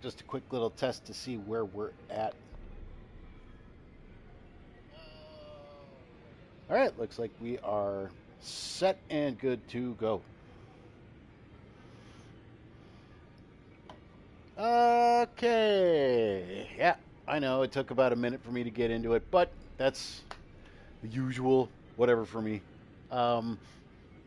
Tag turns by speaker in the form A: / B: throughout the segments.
A: just a quick little test to see where we're at. All right, looks like we are set and good to go. Okay. Yeah, I know it took about a minute for me to get into it, but that's the usual whatever for me. Um,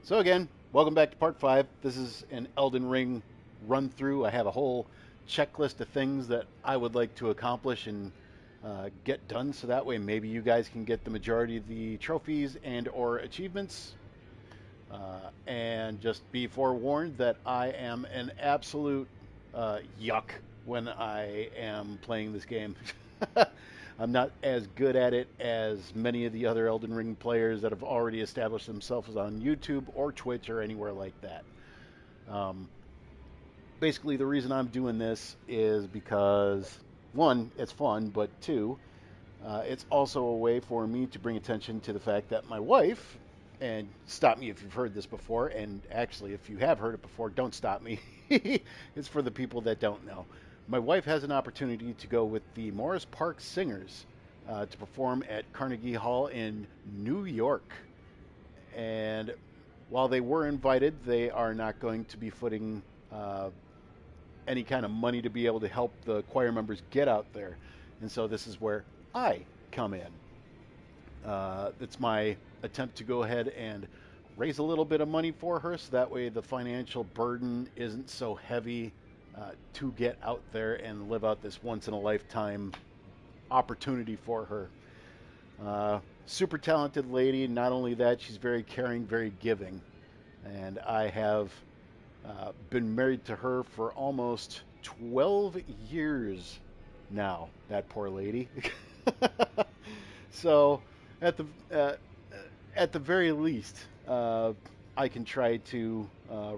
A: so again, welcome back to part 5. This is an Elden Ring run through. I have a whole checklist of things that I would like to accomplish and get done, so that way maybe you guys can get the majority of the trophies and or achievements. And just be forewarned that I am an absolute yuck when I am playing this game. I'm not as good at it as many of the other Elden Ring players that have already established themselves on YouTube or Twitch or anywhere like that. Um, Basically, the reason I'm doing this is because, one, it's fun, but two, it's also a way for me to bring attention to the fact that my wife, and stop me if you've heard this before, and actually, if you have heard it before, don't stop me. It's for the people that don't know. My wife has an opportunity to go with the Morris Park Singers to perform at Carnegie Hall in New York. And while they were invited, they are not going to be footing any kind of money to be able to help the choir members get out there. And so this is where I come in. It's my attempt to go ahead and raise a little bit of money for her so that way the financial burden isn't so heavy to get out there and live out this once in a lifetime opportunity for her. Super talented lady. Not only that, she's very caring, very giving. And I have been married to her for almost 12 years now, that poor lady. So, at the uh, at the very least, I can try to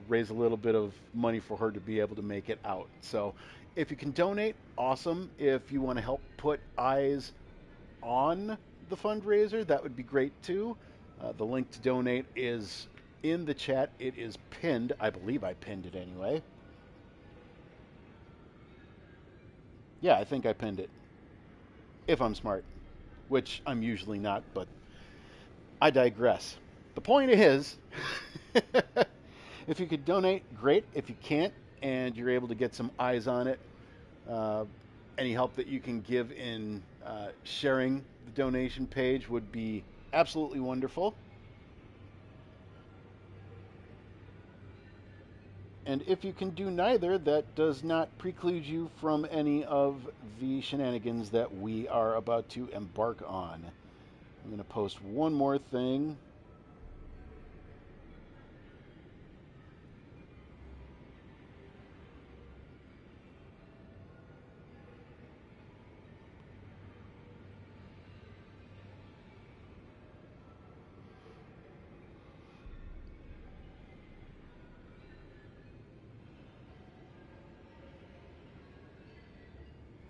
A: raise a little bit of money for her to be able to make it out. So, if you can donate, awesome. If you want to help put eyes on the fundraiser, that would be great too. The link to donate is in the chat. It is pinned. I believe I pinned it anyway. Yeah, I think I pinned it. If I'm smart, which I'm usually not, but I digress. The point is, if you could donate, great. If you can't and you're able to get some eyes on it, uh, any help that you can give in sharing the donation page would be absolutely wonderful. And if you can do neither, that does not preclude you from any of the shenanigans that we are about to embark on. I'm going to post one more thing.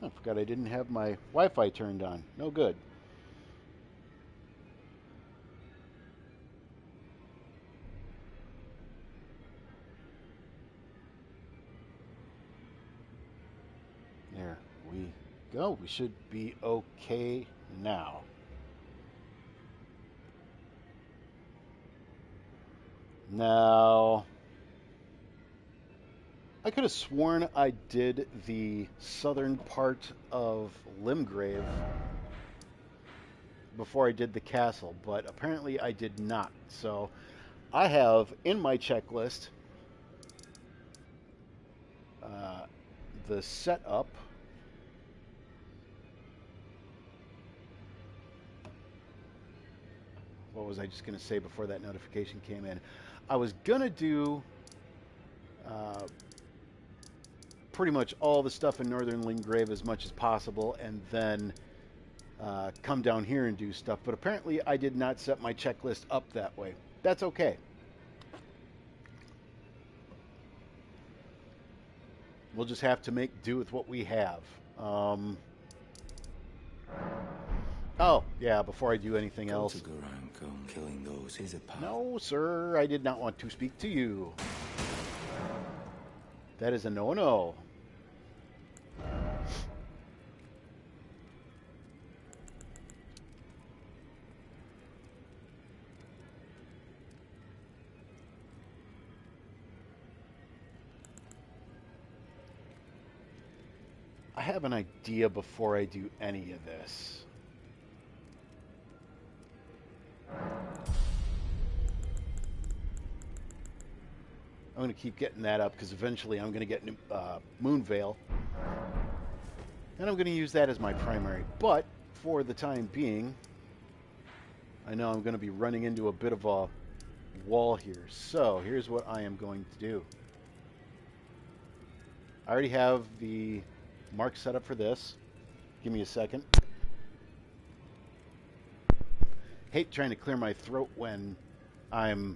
A: I forgot I didn't have my Wi-Fi turned on. No good. There we go. We should be okay now. Now, I could have sworn I did the southern part of Limgrave before I did the castle, but apparently I did not. So I have in my checklist uh, the setup. What was I just going to say before that notification came in? I was going to do uh, pretty much all the stuff in Northern Limgrave as much as possible, and then come down here and do stuff. But apparently I did not set my checklist up that way. That's okay. We'll just have to make do with what we have. Oh, yeah, before I do anything
B: Go to
A: else.
B: Garankon. Killing those is a path.
A: No, sir, I did not want to speak to you. That is a no-no. have an idea before I do any of this. I'm going to keep getting that up because eventually I'm going to get Moonveil. And I'm going to use that as my primary. But for the time being, I know I'm going to be running into a bit of a wall here. So here's what I am going to do. I already have the mark set up for this. Give me a second. Hate trying to clear my throat when I'm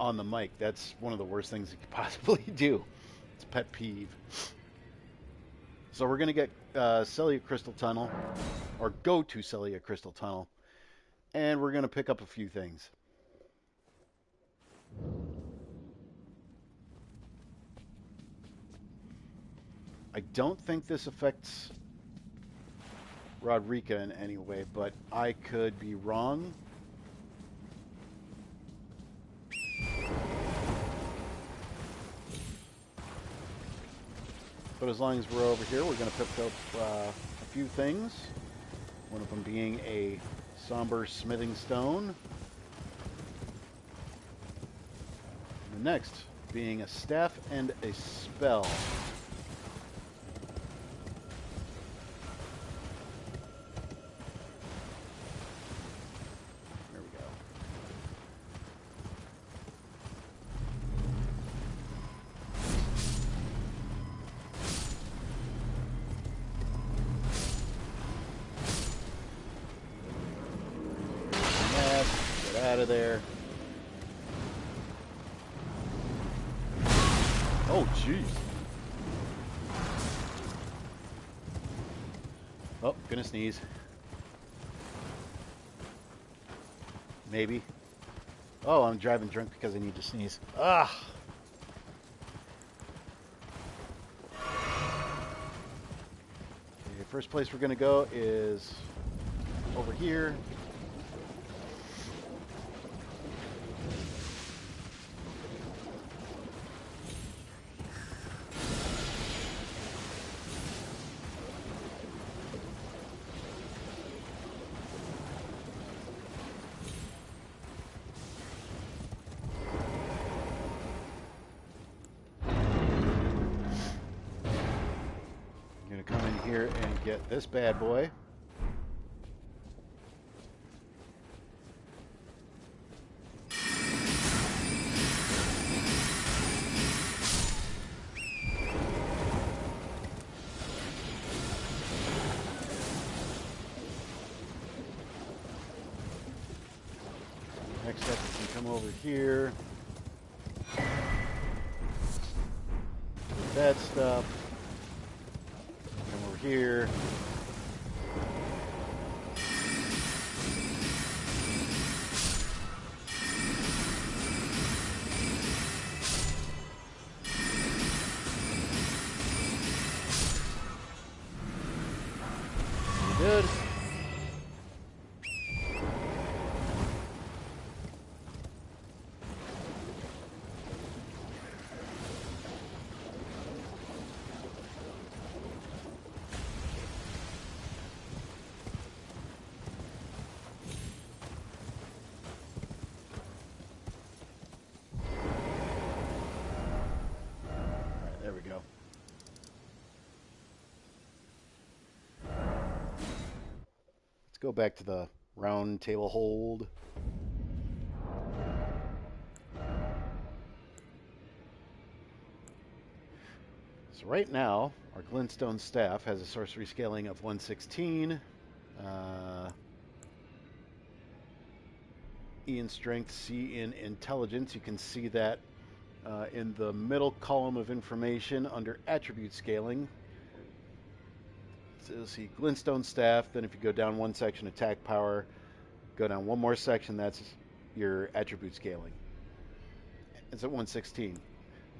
A: on the mic. That's one of the worst things you could possibly do. It's a pet peeve. So we're going to get Celia Crystal Tunnel, or go to Celia Crystal Tunnel, and we're going to pick up a few things. I don't think this affects Rodrika in any way, but I could be wrong. But as long as we're over here, we're going to pick up a few things. One of them being a somber smithing stone. The next being a staff and a spell. Out of there. Oh, jeez. Oh, gonna sneeze. Maybe. Oh, I'm driving drunk because I need to sneeze. Ah. Okay, first place we're gonna go is over here. Here and get this bad boy. Next up, we can come over here. That stuff. Here. Good. There we go. Let's go back to the round table hold. So right now, our glintstone staff has a sorcery scaling of 116. E in strength, C in intelligence. You can see that in the middle column of information under attribute scaling. So you'll see glintstone staff. Then if you go down one section, attack power. Go down one more section, that's your attribute scaling. It's at 116.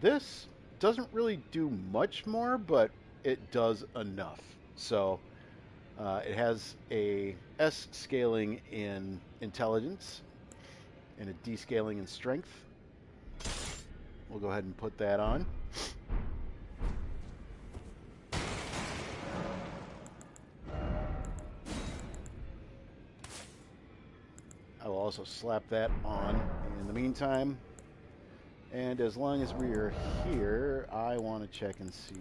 A: This doesn't really do much more, but it does enough. So it has a S scaling in intelligence and a D scaling in strength. We'll go ahead and put that on. I will also slap that on in the meantime. And as long as we are here, I want to check and see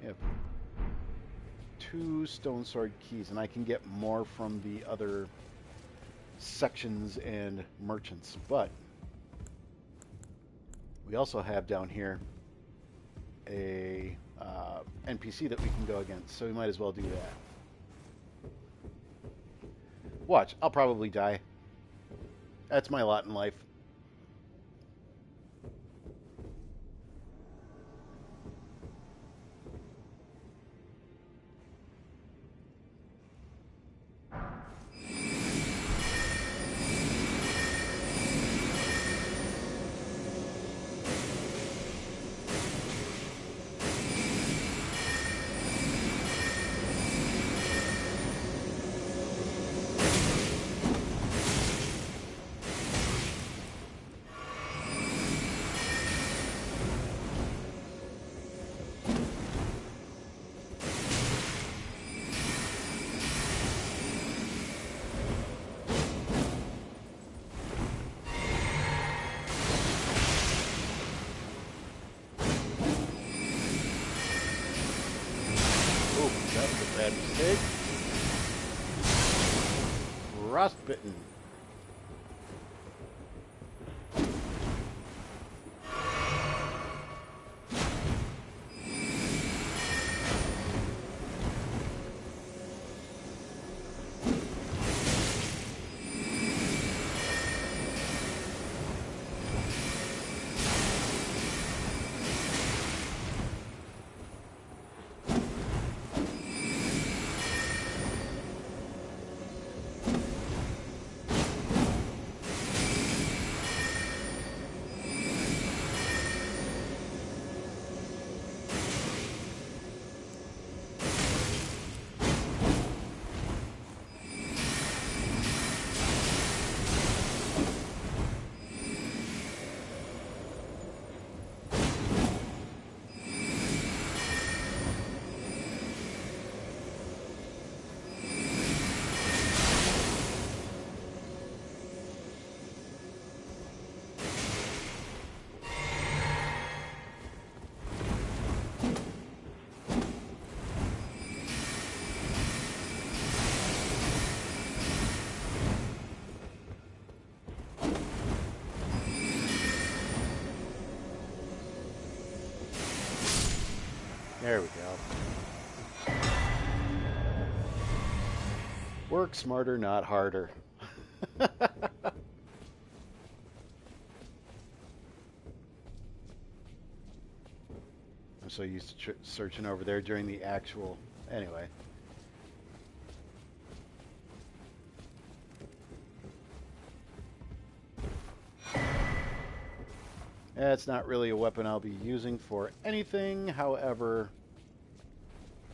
A: if 2 stone sword keys, and I can get more from the other sections and merchants. But we also have down here a NPC that we can go against, so we might as well do that. Watch, I'll probably die. That's my lot in life. Bad mistake. Frostbitten. There we go. Work smarter, not harder. I'm so used to searching over there during the actual... Anyway. That's not really a weapon I'll be using for anything. However,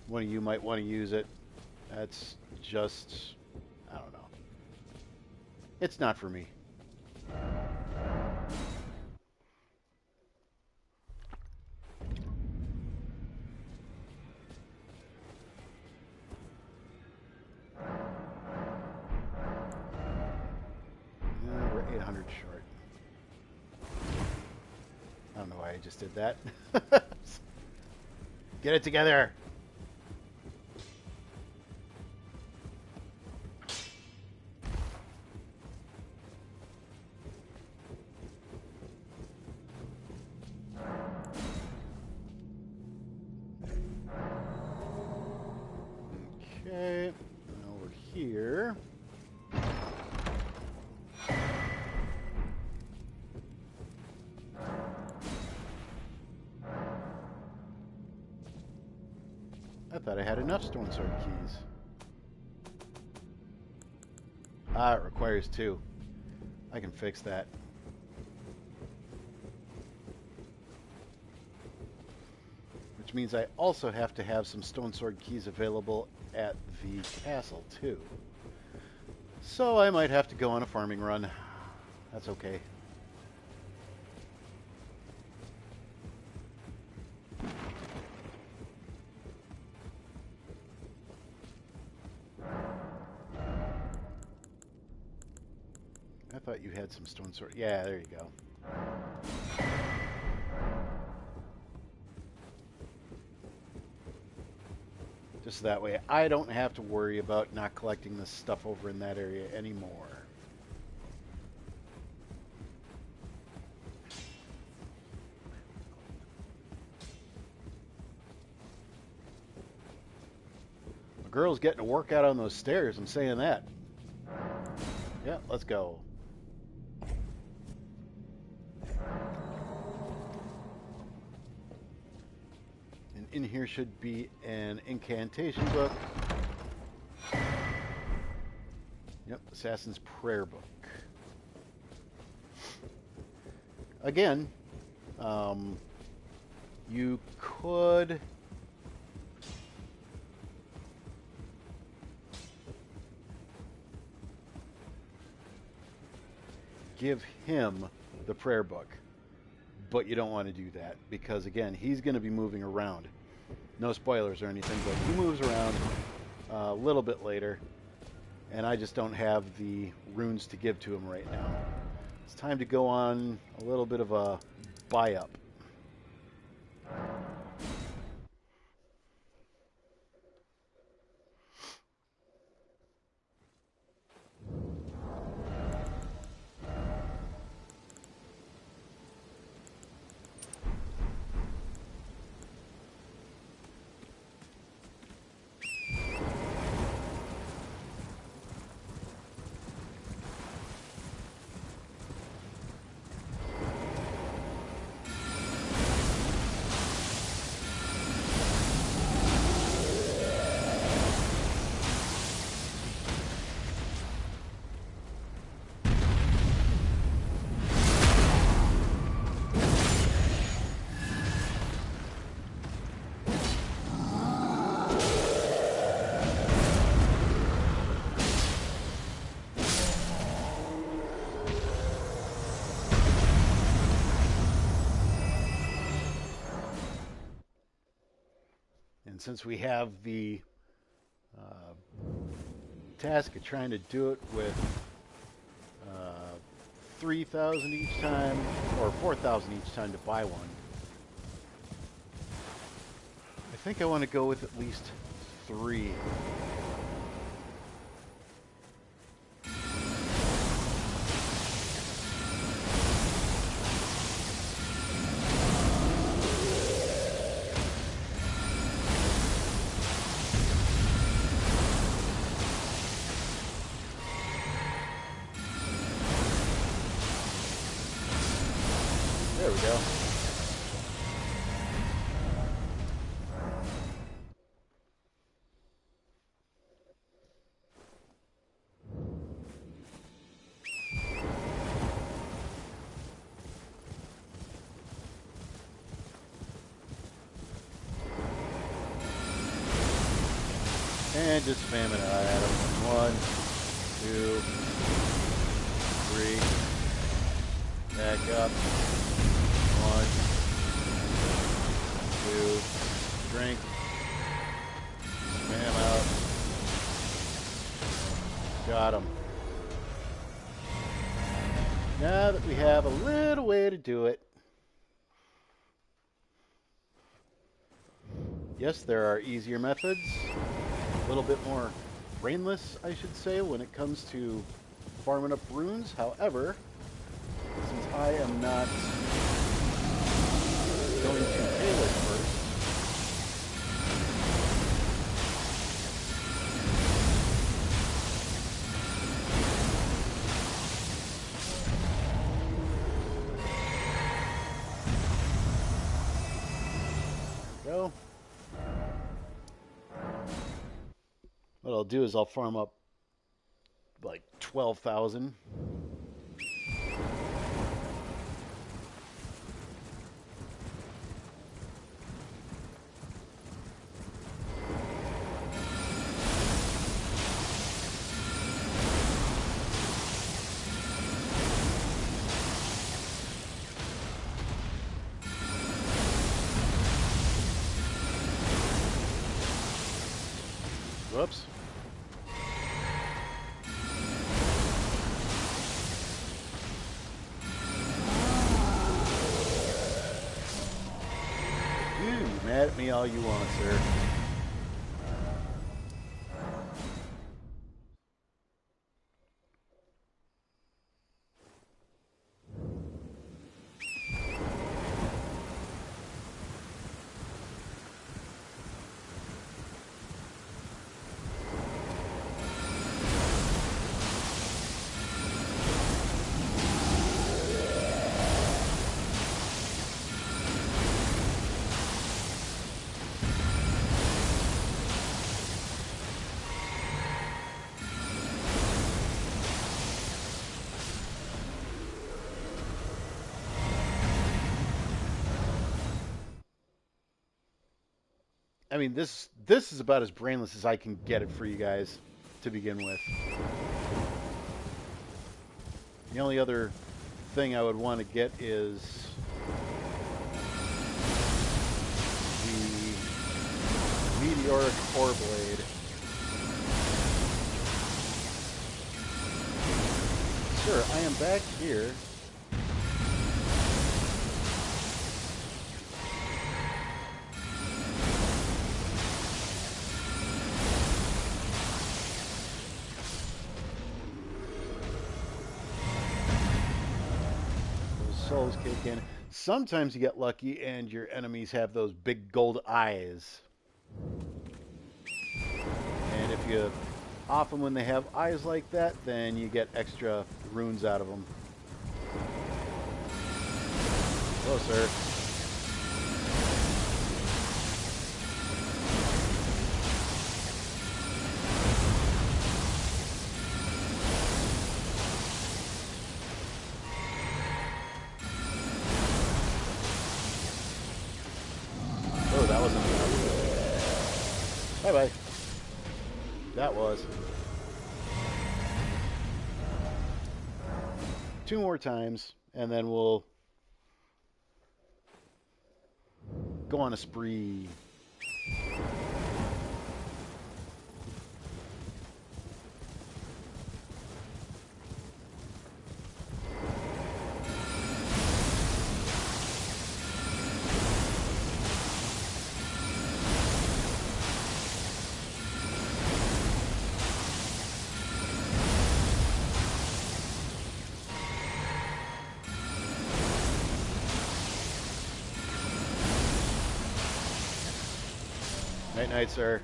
A: one of you might want to use it. That's just... I don't know. It's not for me. We're 800 short. I don't know why I just did that. Get it together! Okay, now we're here. I thought I had enough stone sword keys. Ah, it requires 2. I can fix that. Which means I also have to have some stone sword keys available at the castle too. So I might have to go on a farming run. That's okay. thought you had some stone sword. Yeah, there you go. Just that way I don't have to worry about not collecting this stuff over in that area anymore. The girl's getting a workout on those stairs, I'm saying that. Yeah, let's go. And in here should be an incantation book. Yep, Assassin's Prayer Book. Again, you could give him the prayer book, but you don't want to do that because, again, he's going to be moving around. No spoilers or anything, but he moves around a little bit later, and I just don't have the runes to give to him right now. It's time to go on a little bit of a buy-up. And since we have the task of trying to do it with 3,000 each time, or 4,000 each time to buy one, I think I want to go with at least 3. There we go. And just spam it out at him. 1, 2, 3. Back up. 1, 2. Drink. Spam out. Got him. Now that we have a little way to do it. Yes, there are easier methods. A little bit more brainless, I should say, when it comes to farming up runes. However, since I am not going to tailor first, go. What I'll do is I'll farm up like 12,000. Whoops. me all you want, sir. I mean, this is about as brainless as I can get it for you guys to begin with. The only other thing I would want to get is the meteoric ore blade. Sir, I am back here. Souls kick in. Sometimes you get lucky and your enemies have those big gold eyes. And if you off them when they have eyes like that, then you get extra runes out of them. Hello, sir. Oh, that wasn't enough. Bye-bye. That was. 2 more times, and then we'll go on a spree. Night, night, sir.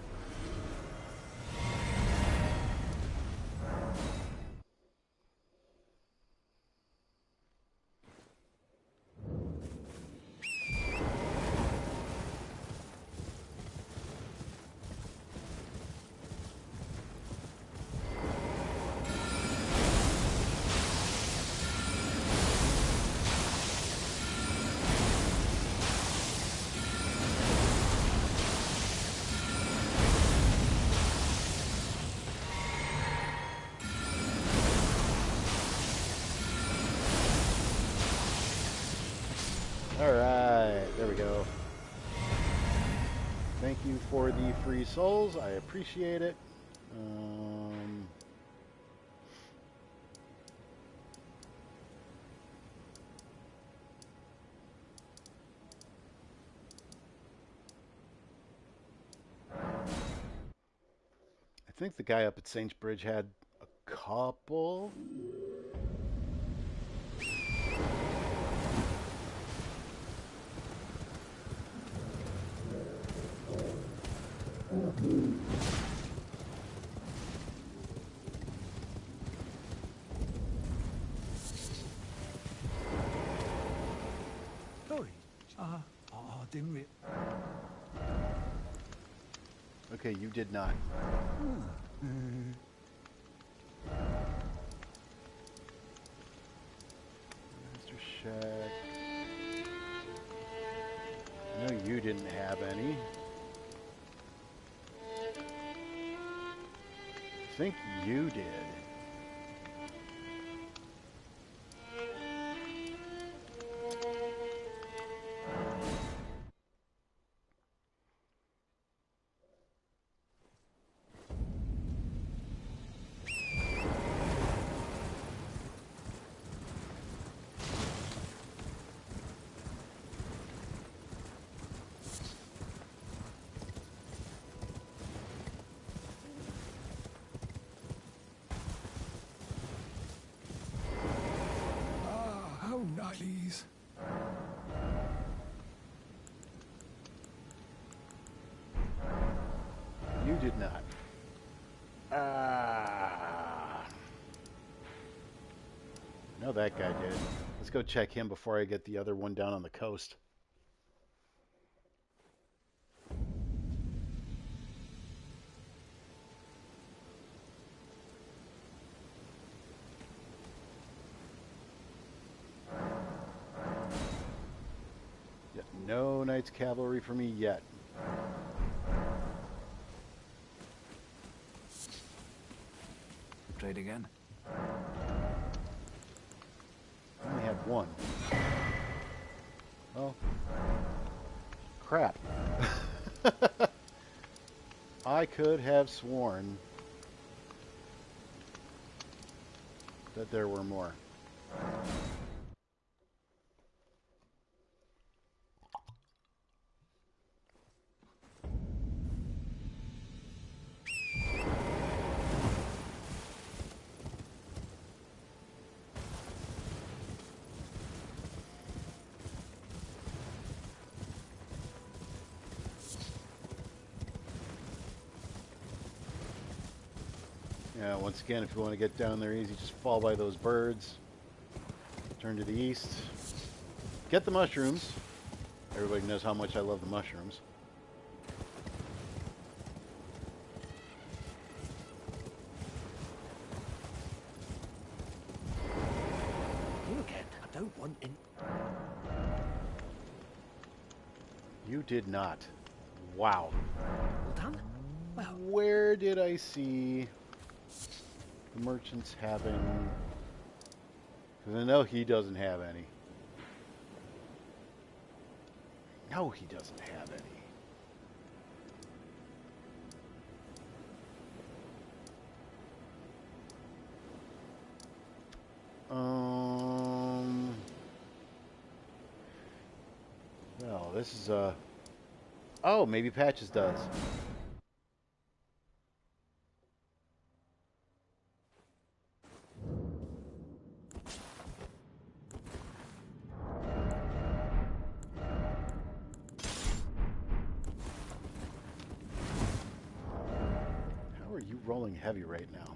A: Alright, there we go. Thank you for the free souls. I appreciate it. I think the guy up at Saints Bridge had a couple. Okay, you did not. Mr. Shack. No, you didn't have any. I think you did.
C: Please.
A: You did not. Ah. No, that guy did. Let's go check him before I get the other one down on the coast. Yeah, no Knights Cavalry for me yet.
C: Trade again.
A: Only had one. Oh. Crap. I could have sworn that there were more. Yeah, once again, if you want to get down there easy, just fall by those birds. Turn to the east. Get the mushrooms. Everybody knows how much I love the mushrooms.
D: You again. I don't want in.
A: You did not. Wow.
D: Well done. Well,
A: Where did I see the merchants having... Because I know he doesn't have any. No, he doesn't have any. Well, this is a... Oh, maybe Patches does. How are you rolling heavy right now?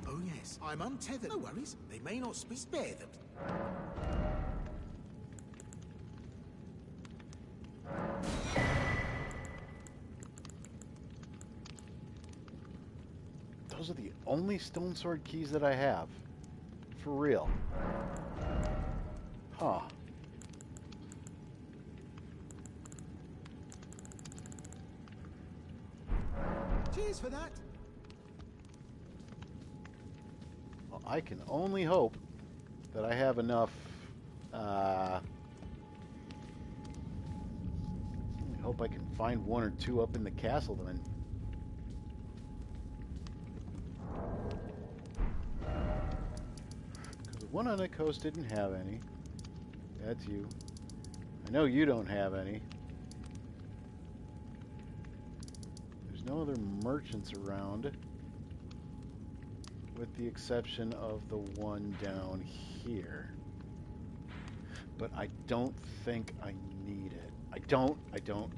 E: Oh yes, I'm untethered. No worries. They may not be spared them.
A: Those are the only stone sword keys that I have. For real. Huh.
E: Cheers for that.
A: Well, I can only hope that I have enough. I hope I can find one or two up in the castle then. Because the one on the coast didn't have any. That's you. I know you don't have any. There's no other merchants around, with the exception of the one down here. But I don't think I need it. I don't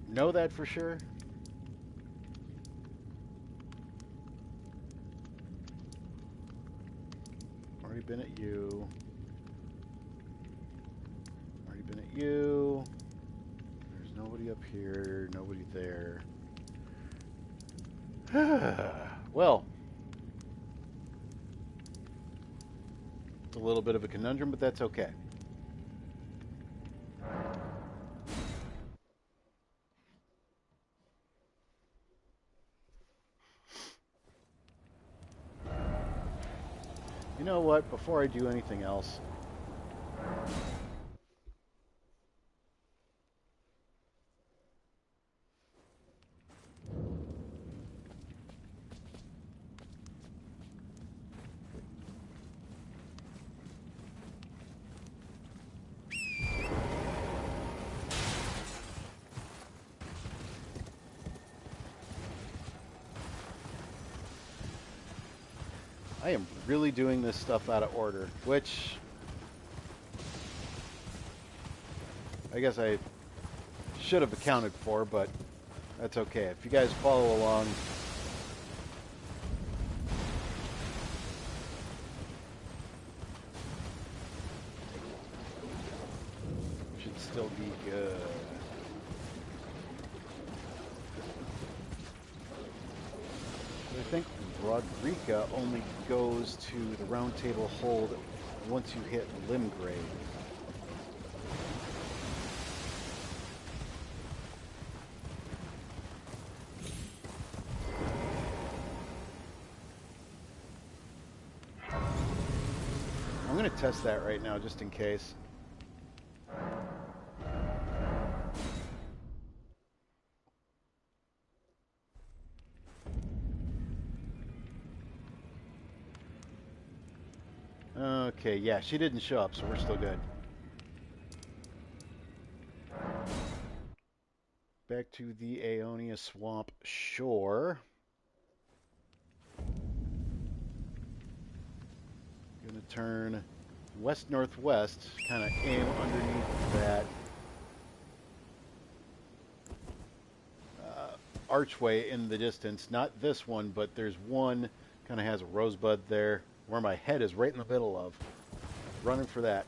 A: know that for sure. Already been at you. Already been at you. There's nobody up here, nobody there. Well, it's a little bit of a conundrum, but that's okay. You know what? Before I do anything else, I am really doing this stuff out of order, which I guess I should have accounted for, but that's okay. If you guys follow along, should still be good. I think Rodrika only goes to the round table hold once you hit limb grade. I'm going to test that right now just in case. Okay, yeah, she didn't show up, so we're still good. Back to the Aeonia Swamp shore. Gonna turn west-northwest, kind of aim underneath that archway in the distance. Not this one, but there's one kind of has a rosebud there where my head is right in the middle of. Running for that.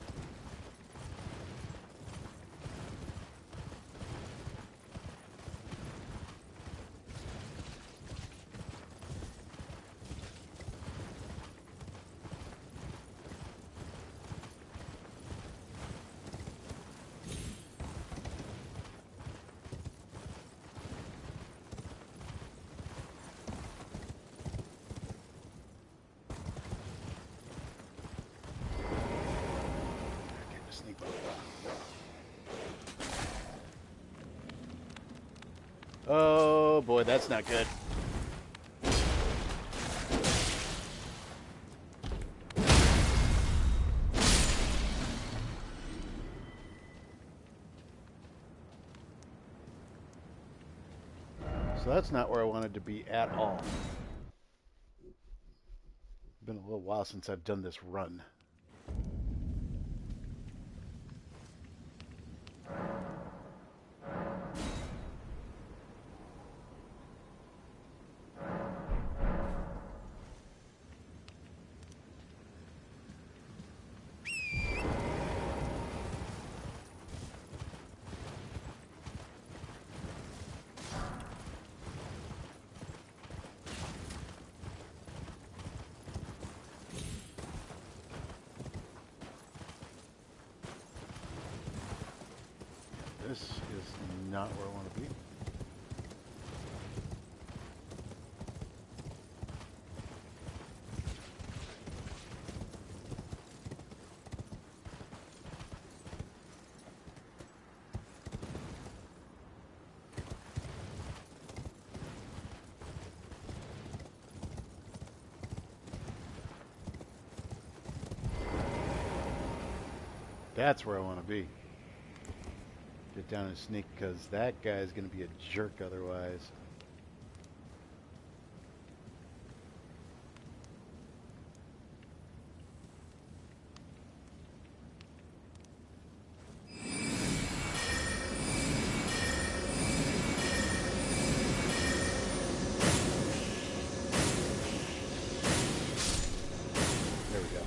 A: Oh boy, that's not good. So that's not where I wanted to be at all. It's been a little while since I've done this run. This is not where I want to be. That's where I want to be. Get down and sneak, because that guy is going to be a jerk otherwise. There we go.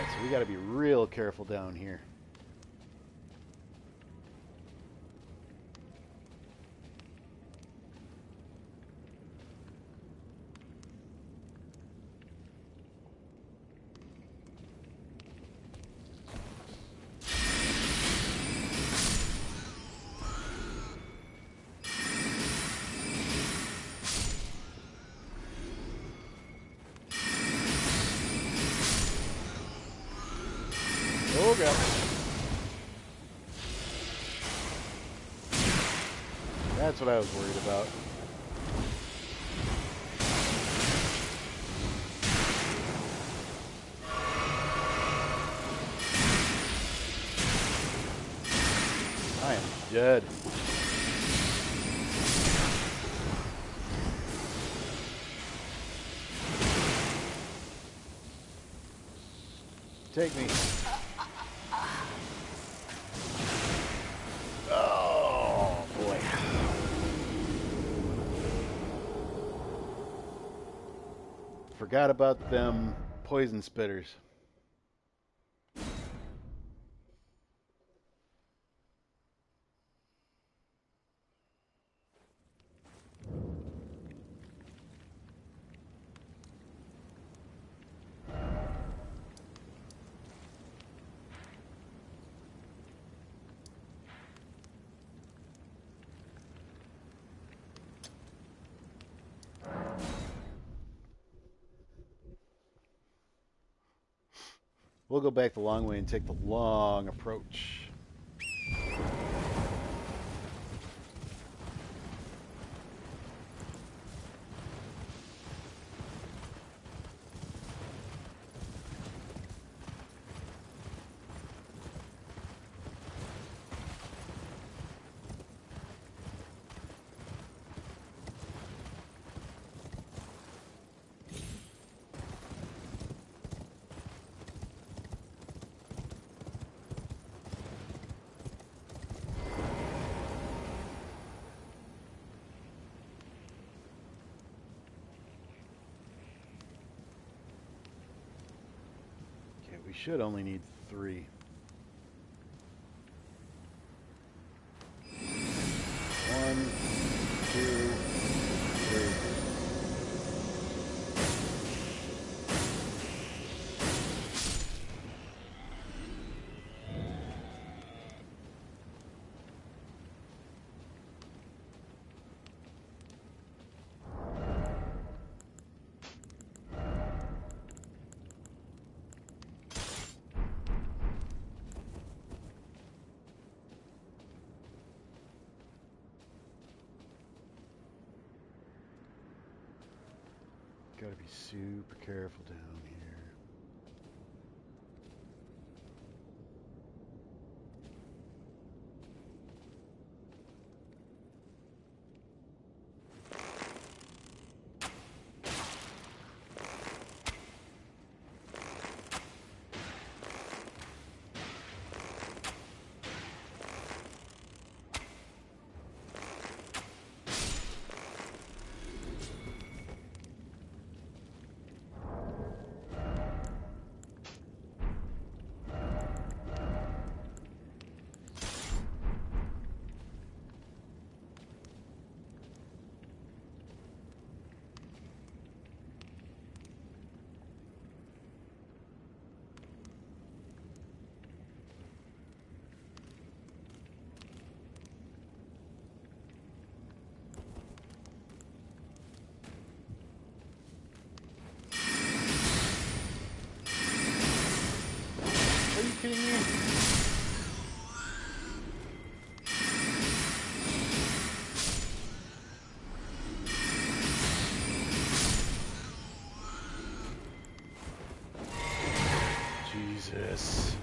A: So we got to be real careful down here. Oh god. That's what I was worried about. I am dead. Take me. Oh, boy. Forgot about them poison spitters. We'll go back the long way and take the long approach. We should only need 3. 1, 2, 3. Gotta be super careful down here. Are you kidding me? Jesus.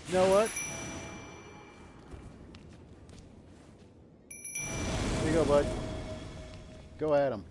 A: You know what? Here you go, bud. Go at him.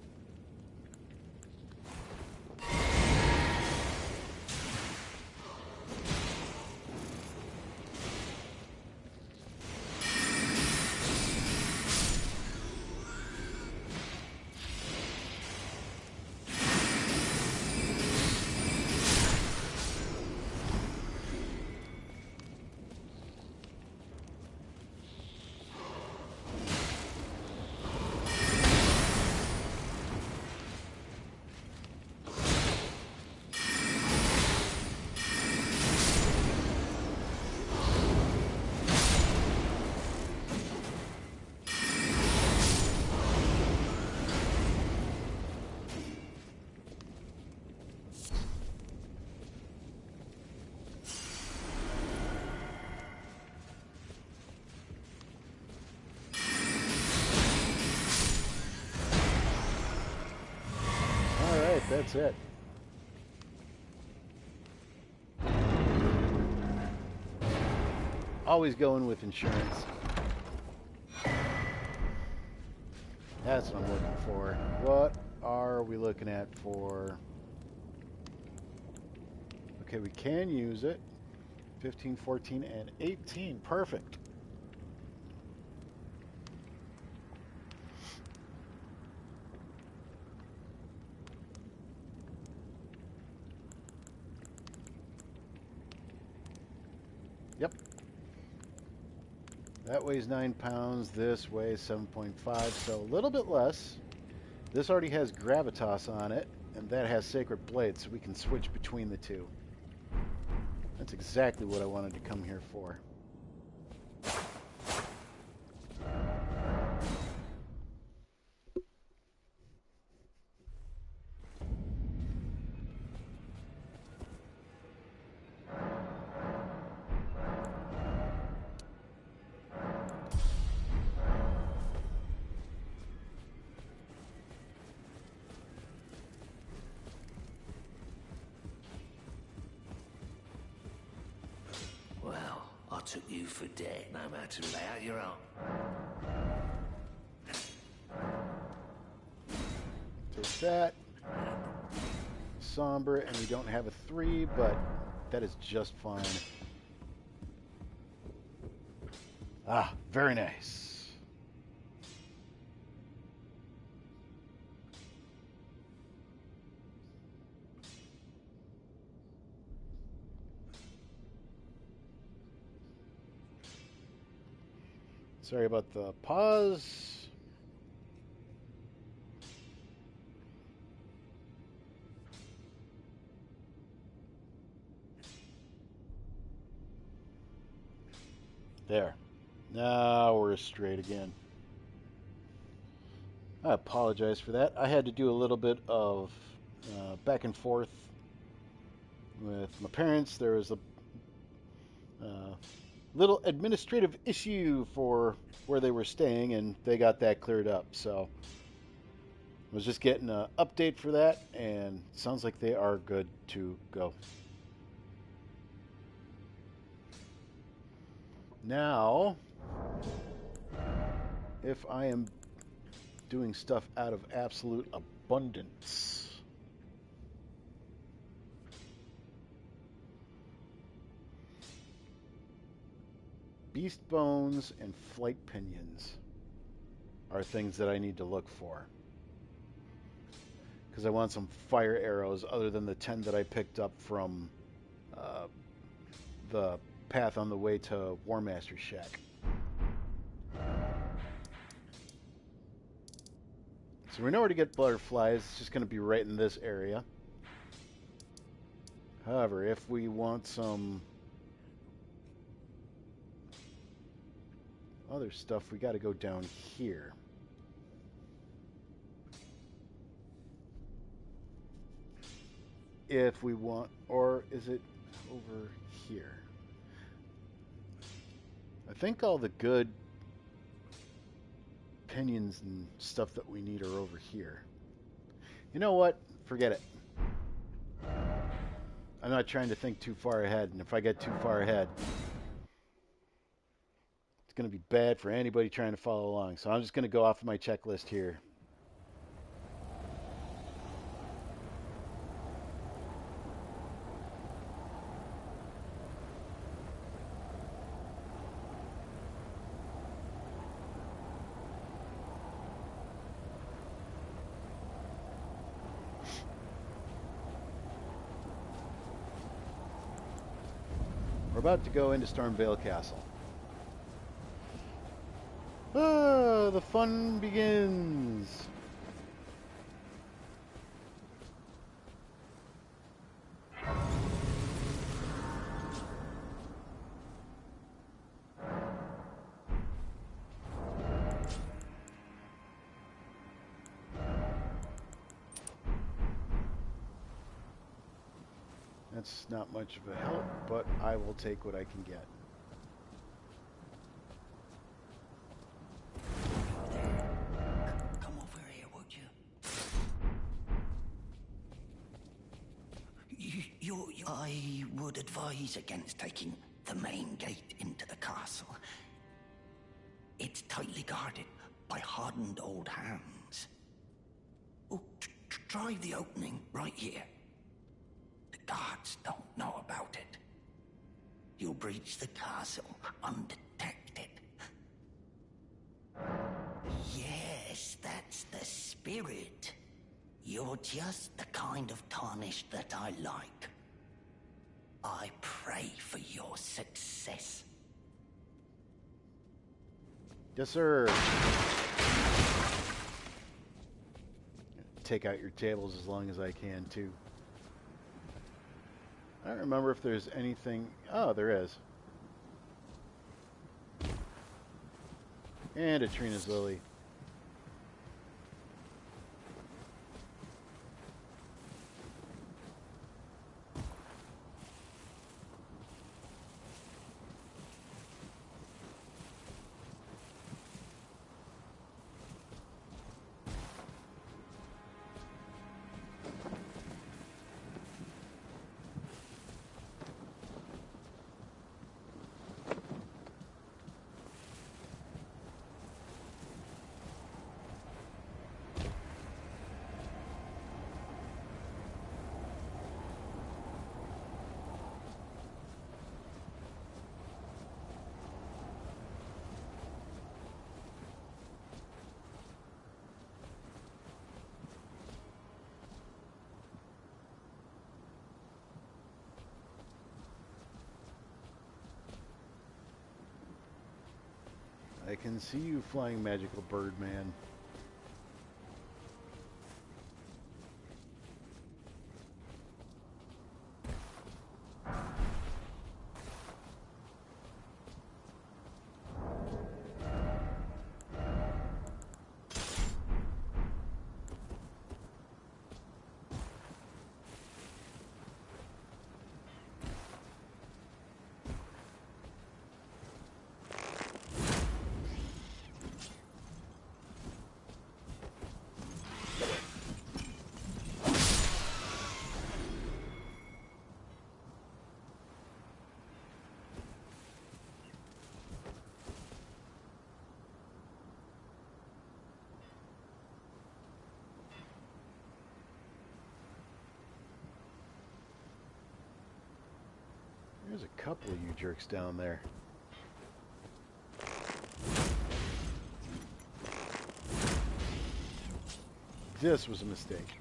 A: that's it. Always going with insurance. That's what I'm looking for. What are we looking at for? Okay, we can use it. 15, 14, and 18. Perfect. Yep. That weighs 9 pounds. This weighs 7.5, so a little bit less. This already has gravitas on it, and that has sacred blade, so we can switch between the two. That's exactly what I wanted to come here for.
D: Well, I took you for dead, no matter lay out your own.
A: Take that. Somber, and we don't have a 3, but that is just fine. Ah, very nice. Sorry about the pause. There. Now we're straight again. I apologize for that. I had to do a little bit of back and forth with my parents. There was a little administrative issue for where they were staying, and they got that cleared up. So I was just getting an update for that, and it sounds like they are good to go. Now, if I am doing stuff out of absolute abundance, beast bones and flight pinions are things that I need to look for. Because I want some fire arrows other than the 10 that I picked up from the path on the way to War Master's shack. So we know where to get butterflies. It's just going to be right in this area. However, if we want some other stuff, we got to go down here. If we want, or is it over here? I think all the good pinions and stuff that we need are over here. You know what? Forget it. I'm not trying to think too far ahead, and if I get too far ahead, it's going to be bad for anybody trying to follow along. So I'm just going to go off of my checklist here. We're about to go into Stormvale Castle. Ah, the fun begins. That's not much of a help, but I will take what I can get.
D: Come over here, would you?
C: I would advise against taking the main gate into the castle. It's tightly guarded by hardened old hands. Oh, try the opening right here. The guards don't know about it. You'll breach the castle undetected. Yes, that's the spirit. You're just the kind of tarnished that I like. I pray for your success.
A: Yes, sir. Take out your tables as long as I can, too. I don't remember if there's anything... Oh, there is. And a Trina's Lily. I can see you, flying magical bird man. There's a couple of you jerks down there. This was a mistake.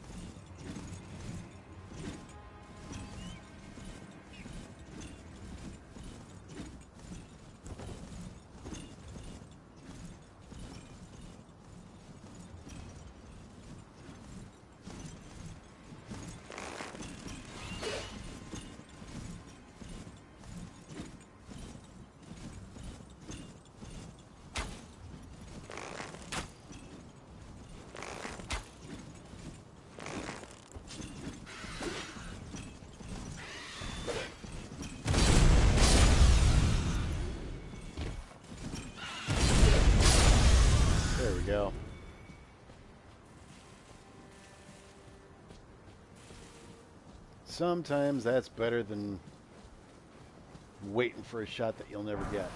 A: Go. Sometimes that's better than waiting for a shot that you'll never get.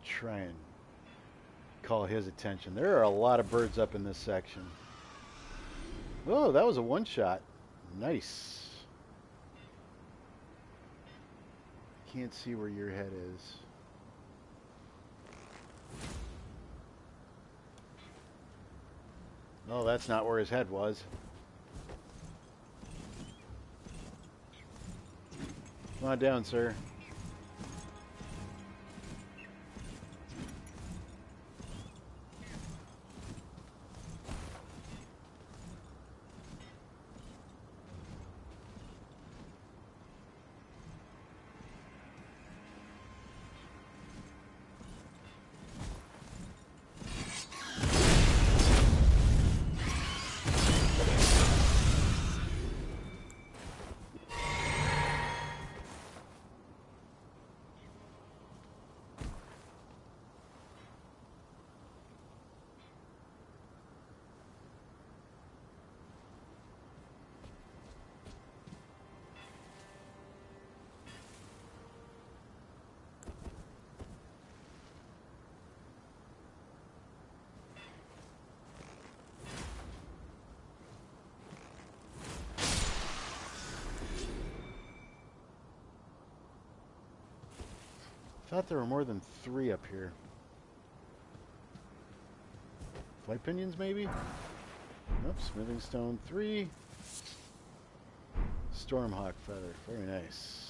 A: Try and call his attention. There are a lot of birds up in this section. Oh, that was a one-shot. Nice. Can't see where your head is. Oh, that's not where his head was. Come on down, sir. thought there were more than 3 up here. Flight pinions, maybe? Nope, smithing stone 3. Stormhawk feather, very nice.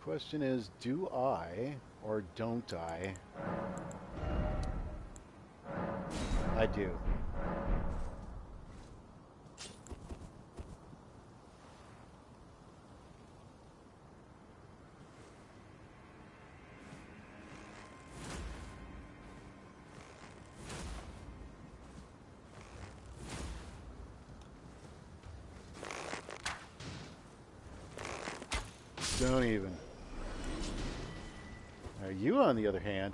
A: Question is, do I or don't I? I do. Don't even. Now you, on the other hand,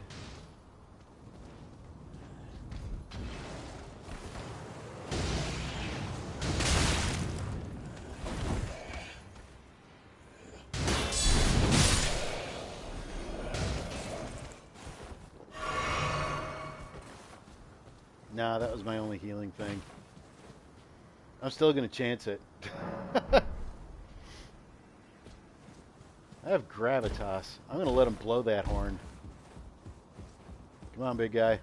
A: nah, that was my only healing thing. I'm still going to chance it. I have gravitas. I'm going to let him blow that horn. Come on, big guy.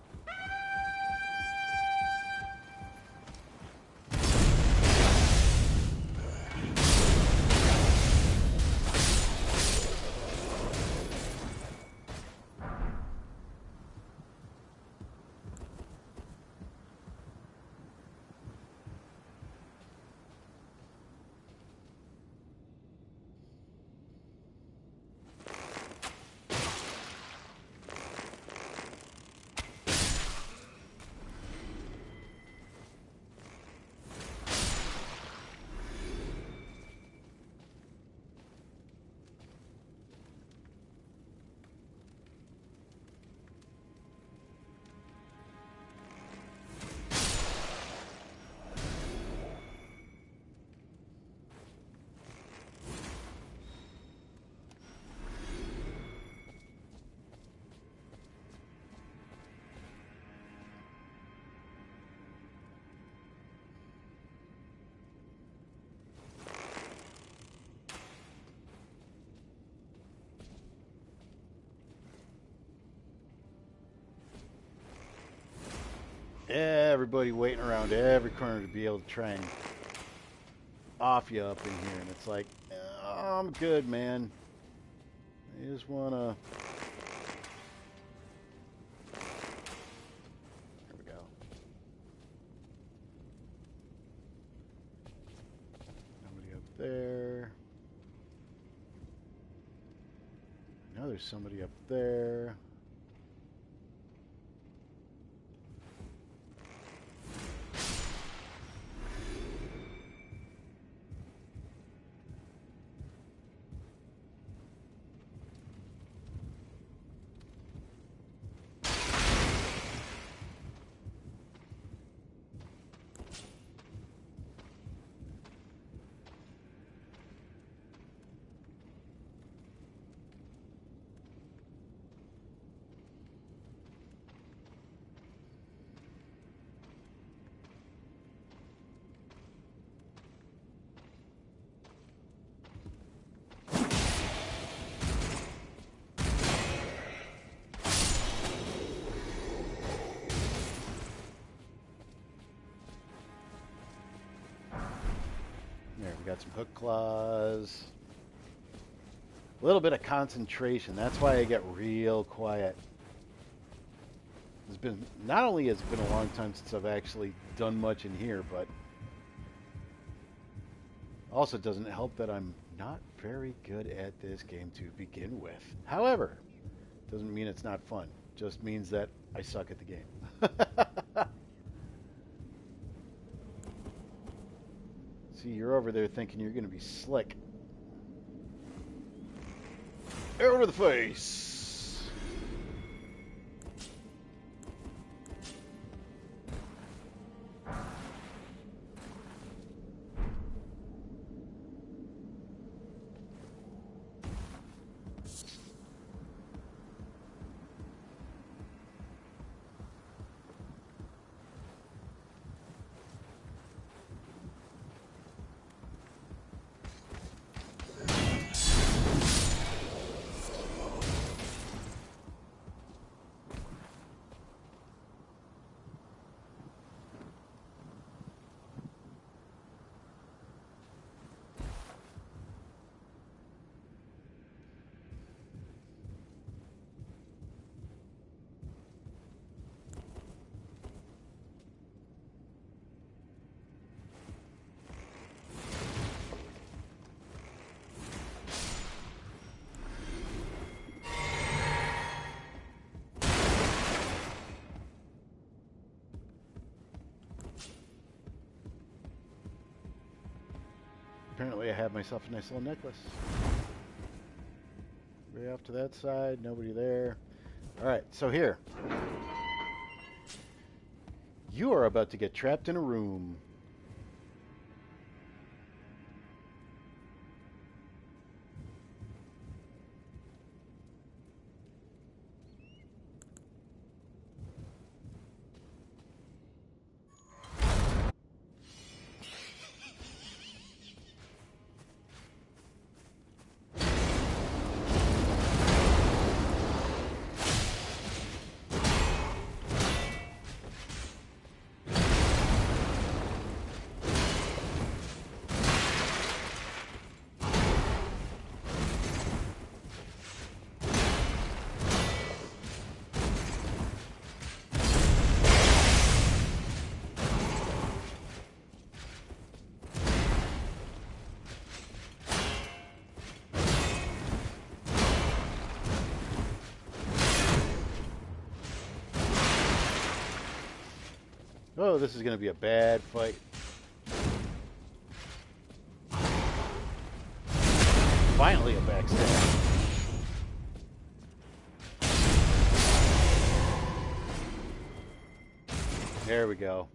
A: Everybody waiting around every corner to be able to try and off you up in here, and it's like, oh, I'm good, man. I just wanna. There we go. Nobody up there. Now there's somebody up there. There, we got some hook claws. A little bit of concentration. That's why I get real quiet. It's been, not only has it been a long time since I've actually done much in here, but also doesn't help that I'm not very good at this game to begin with. However, doesn't mean it's not fun. Just means that I suck at the game. See, you're over there thinking you're going to be slick. Arrow to the face. Apparently I have myself a nice little necklace. Way off to that side, nobody there. Alright, so here. You are about to get trapped in a room. Oh, this is going to be a bad fight. Finally a backstab. There we go.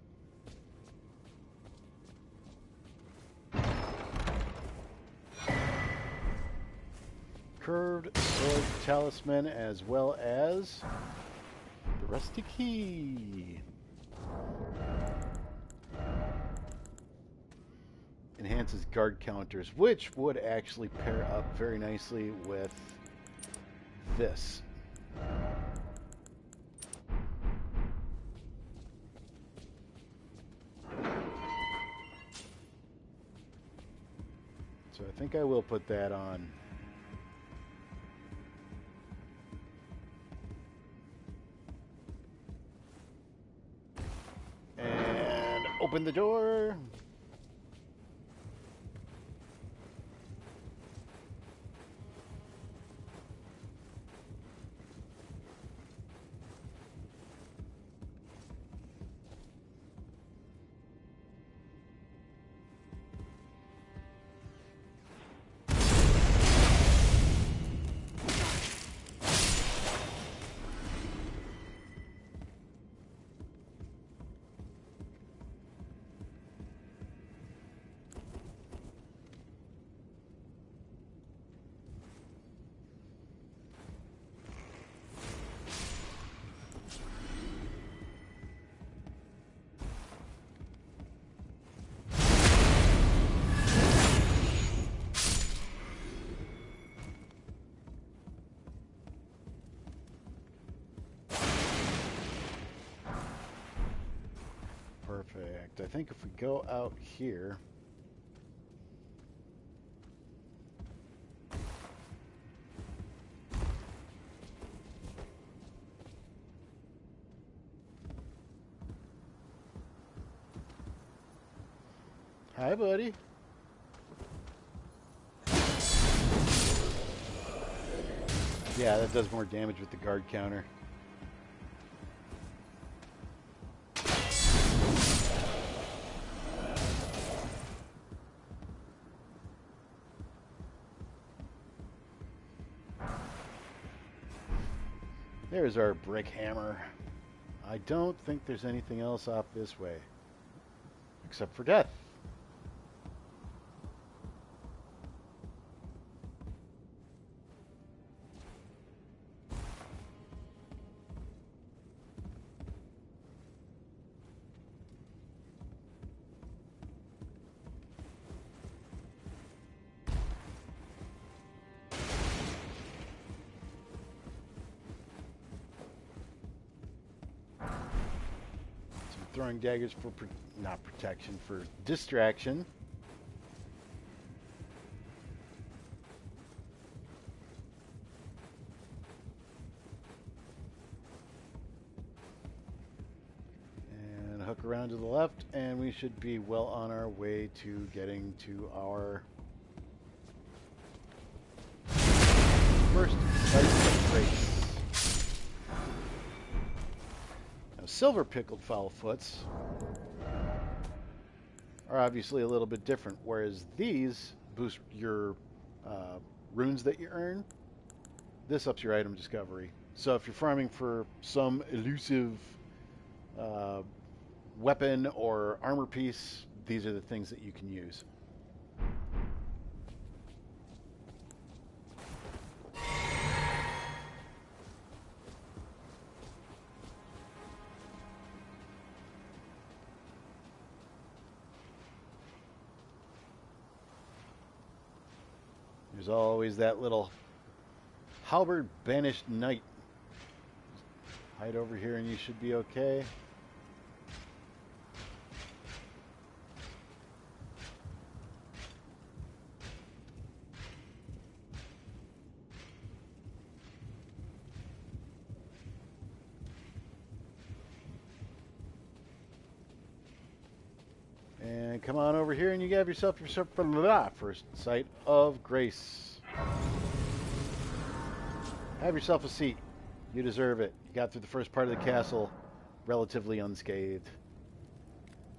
A: Curved sword talisman as well as the rusty key. Enhances guard counters, which would actually pair up very nicely with this. So I think I will put that on. And open the door. Perfect. I think if we go out here... Hi, buddy. Yeah, that does more damage with the guard counter. There's our brick hammer. I don't think there's anything else off this way. Except for death. Throwing daggers for, not protection, for distraction. And hook around to the left, and we should be well on our way to getting to our first site of grace. Silver pickled foulfoots are obviously a little bit different, whereas these boost your runes that you earn. This ups your item discovery. So if you're farming for some elusive weapon or armor piece, these are the things that you can use. There's always that little halberd banished knight. Hide over here and you should be okay. And come on over here and you have yourself your first sight of grace. Have yourself a seat. You deserve it. You got through the first part of the castle relatively unscathed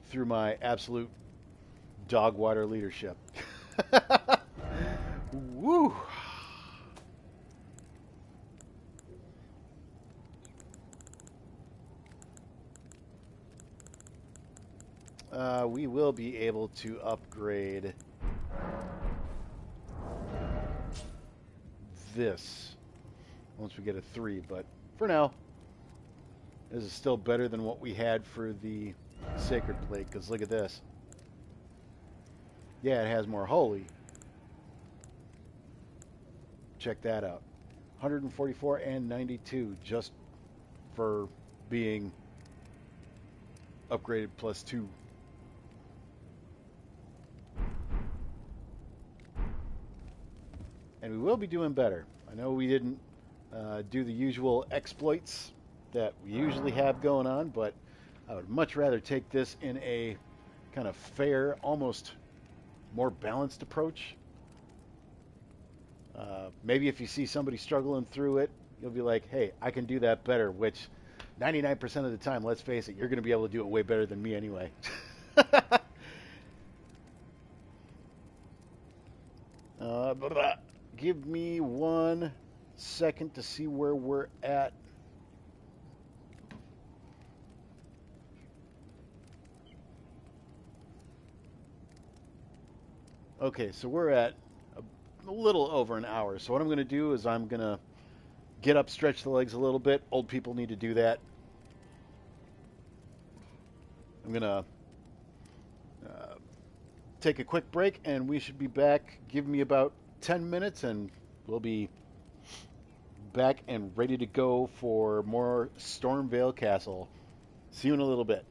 A: through my absolute dog water leadership. Woo! We will be able to upgrade this once we get a 3, but for now, this is still better than what we had for the Sacred Plate, because look at this. Yeah, it has more holy. Check that out. 144 and 92 just for being upgraded +2. And we will be doing better. I know we didn't do the usual exploits that we usually have going on, but I would much rather take this in a kind of fair, almost more balanced approach. Maybe if you see somebody struggling through it, you'll be like, hey, I can do that better, which 99% of the time, let's face it, you're going to be able to do it way better than me anyway. Give me 1 second to see where we're at. Okay, so we're at a little over an hour. So what I'm going to do is I'm going to get up, stretch the legs a little bit. Old people need to do that. I'm going to take a quick break, and we should be back. Give me about 10 minutes, and we'll be back and ready to go for more Stormvale Castle. See you in a little bit.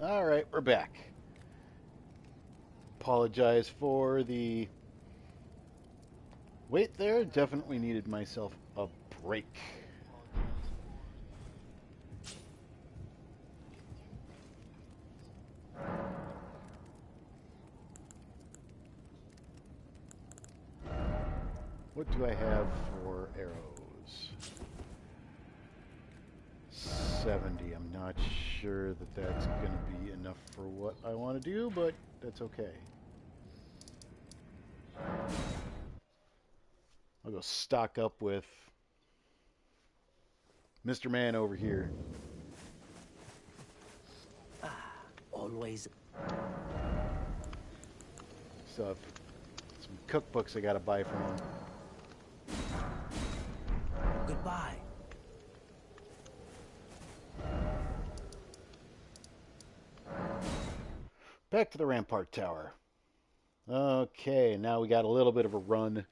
A: All right, we're back. Apologize for the wait there. Definitely needed myself a break. What do I have for arrows? 70. I'm not sure that that's going to be enough for what I want to do, but that's okay. I'll go stock up with Mr. Man over here.
D: Always.
A: So I've some cookbooks I got to buy from him.
D: Goodbye.
A: Back to the Rampart Tower. Okay, now we got a little bit of a run.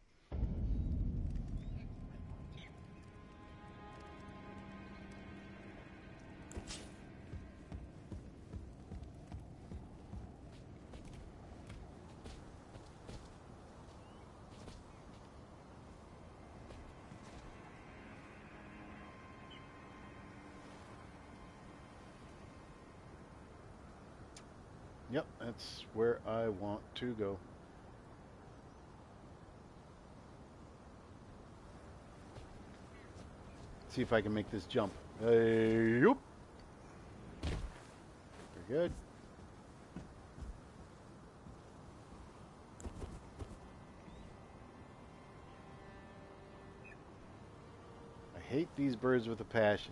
A: Yep, that's where I want to go. See if I can make this jump. Yoop. Very good. I hate these birds with a passion.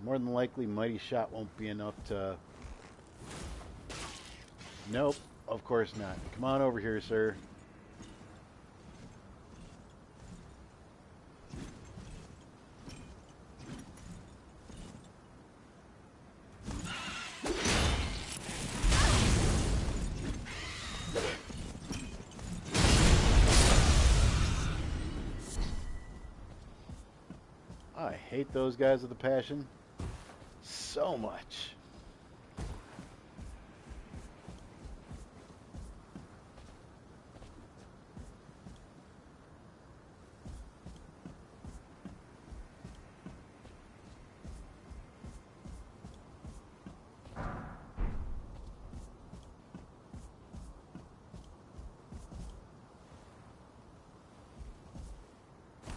A: More than likely, Mighty Shot won't be enough to... Nope, of course not. Come on over here, sir. I hate those guys with a passion so much.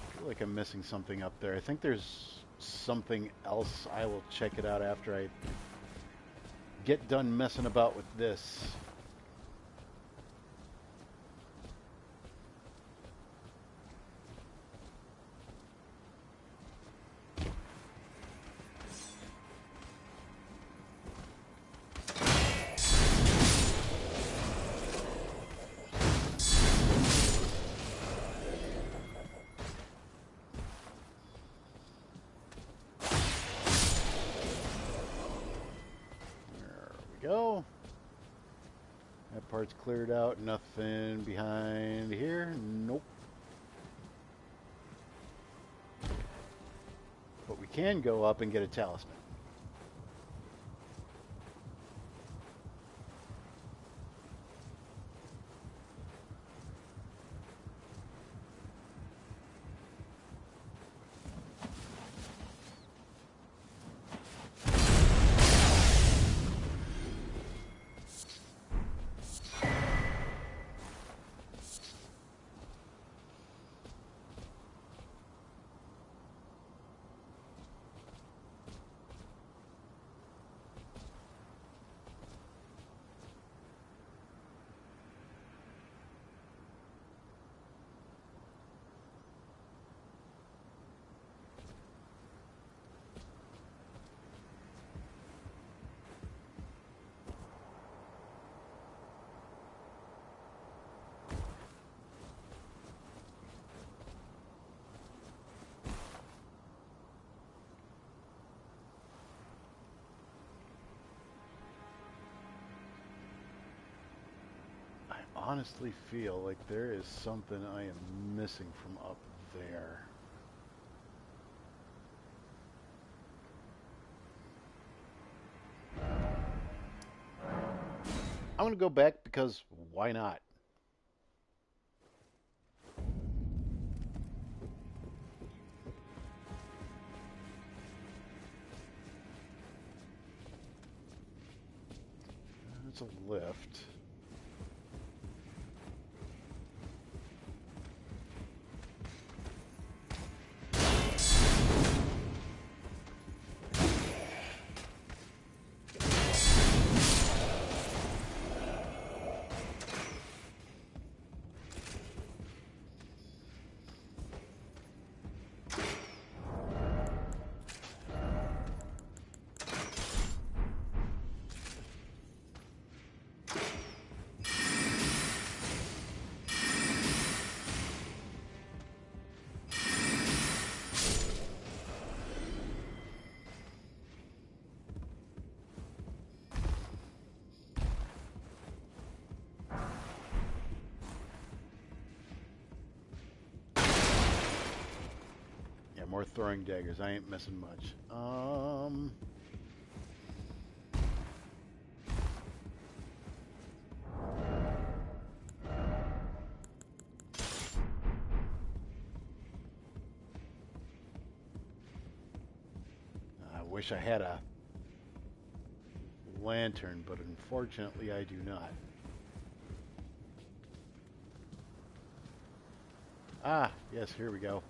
A: I feel like I'm missing something up there. I think there's something else. I will check it out after I get done messing about with this. Go. That part's cleared out. Nothing behind here. Nope. But we can go up and get a talisman. Honestly feel like there is something I am missing from up there. I'm going to go back because why not? That's a lift. More throwing daggers. I ain't missing much. I wish I had a lantern, but unfortunately I do not. Ah, yes, here we go.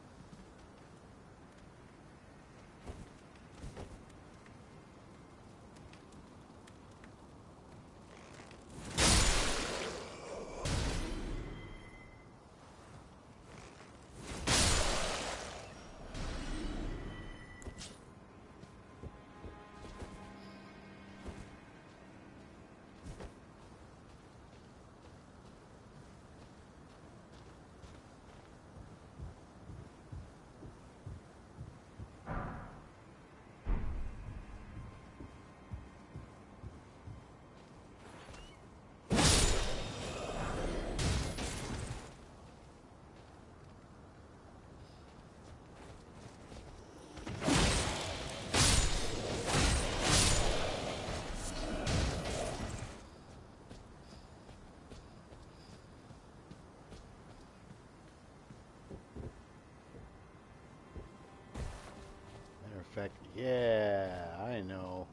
A: Fact, yeah, I know.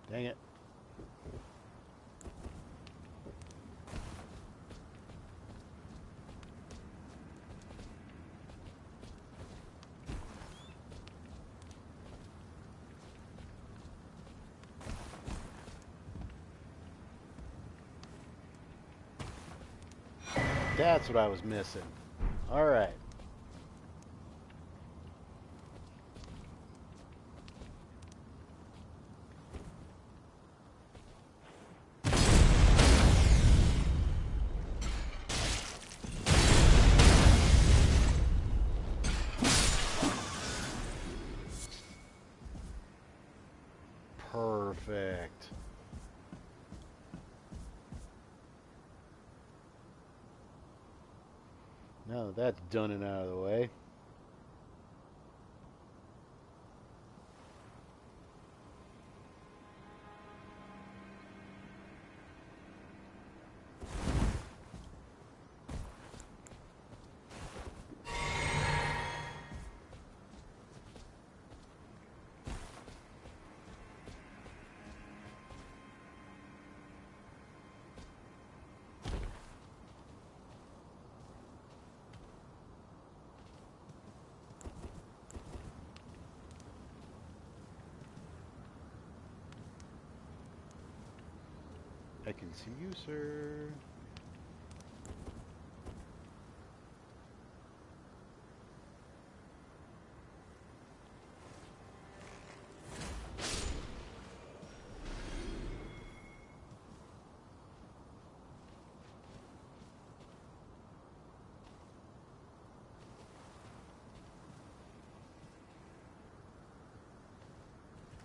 A: Dang it. That's what I was missing. All right. Perfect. Now that that's done and out of the way. I can see you, sir.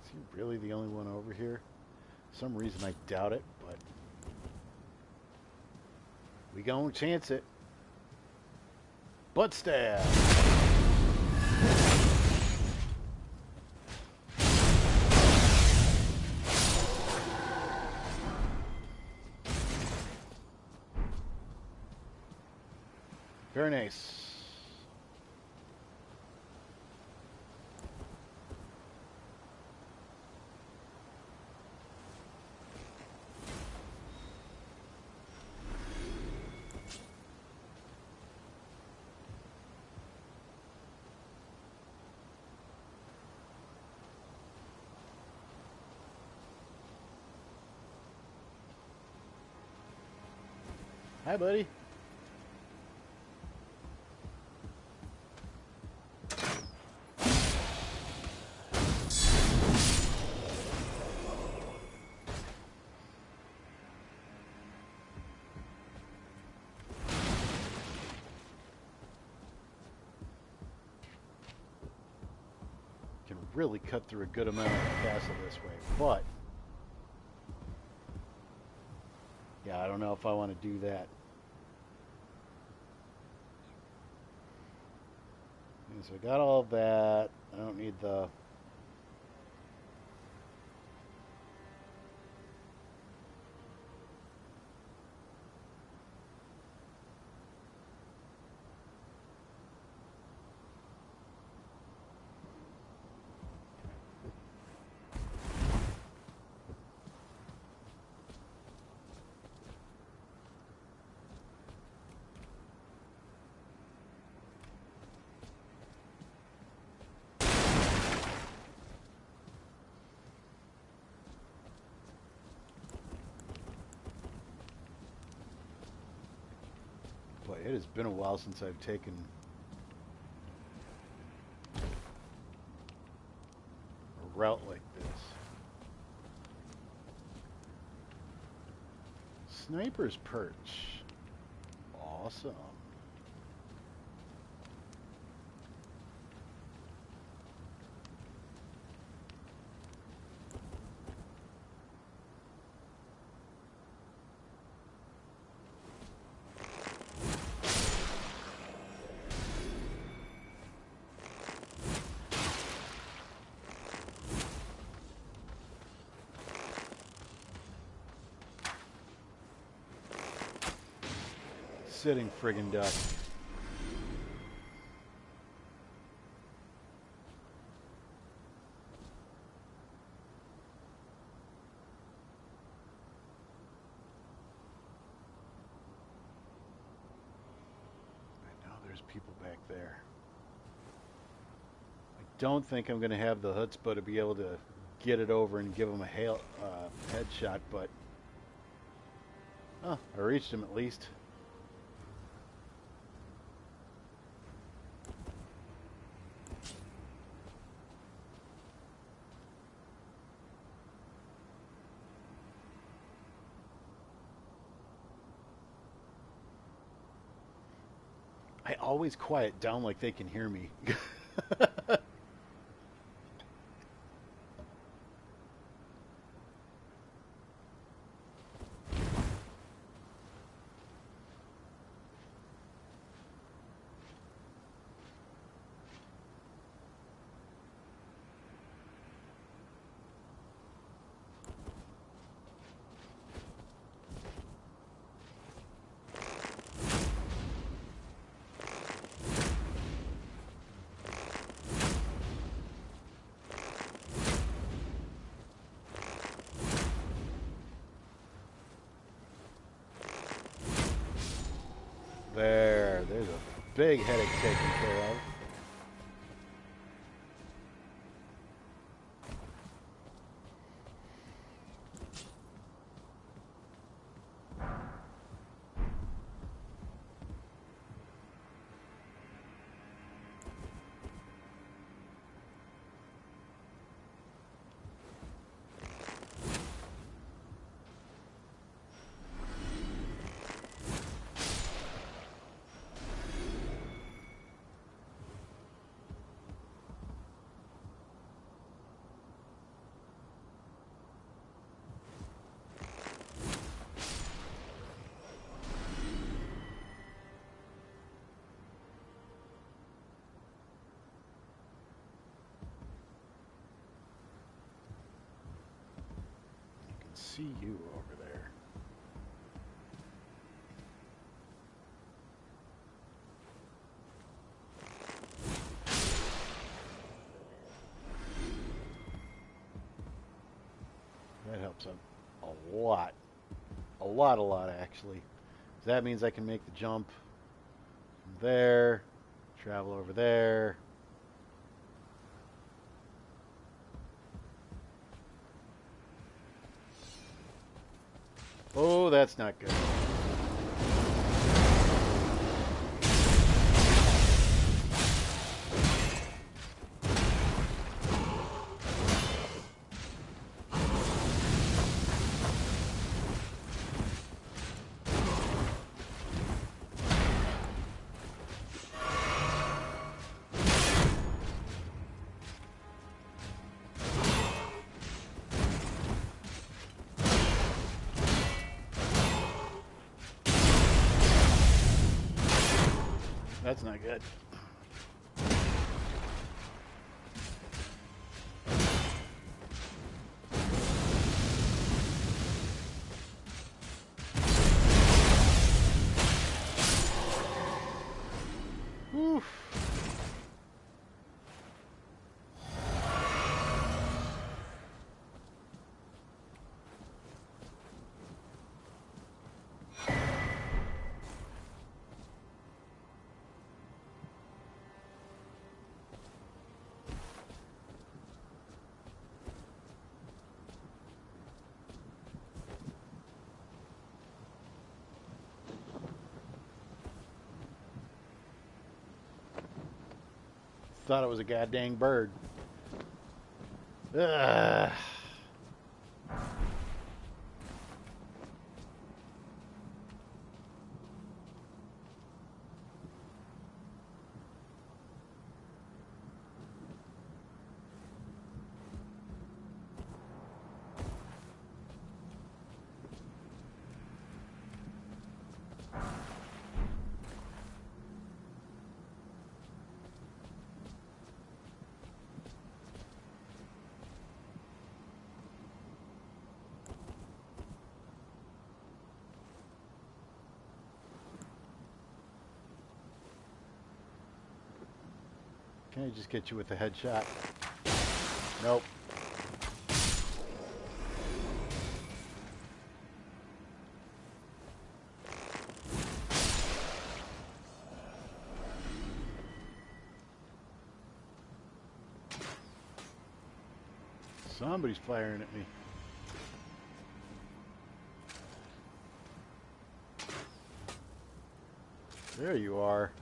A: Is he really the only one over here? For some reason I doubt it, but we gonna chance it. Butt stab. Very nice. Hi, buddy. Can really cut through a good amount of the castle this way, but yeah, I don't know if I want to do that. Okay, so I got all of that. I don't need the... Boy, it has been a while since I've taken a route like this. Sniper's perch. Awesome. Sitting friggin' duck. I know there's people back there. I don't think I'm going to have the chutzpah to be able to get it over and give him a headshot, but oh, I reached him at least. I always quiet down like they can hear me. There's a big headache taken care of. See you over there. So a lot. A lot, actually. So that means I can make the jump from there, travel over there. Oh, that's not good. That's not good. Oof. Thought it was a goddamn bird. Ugh. Can I just get you with a headshot? Nope. Somebody's firing at me. There you are.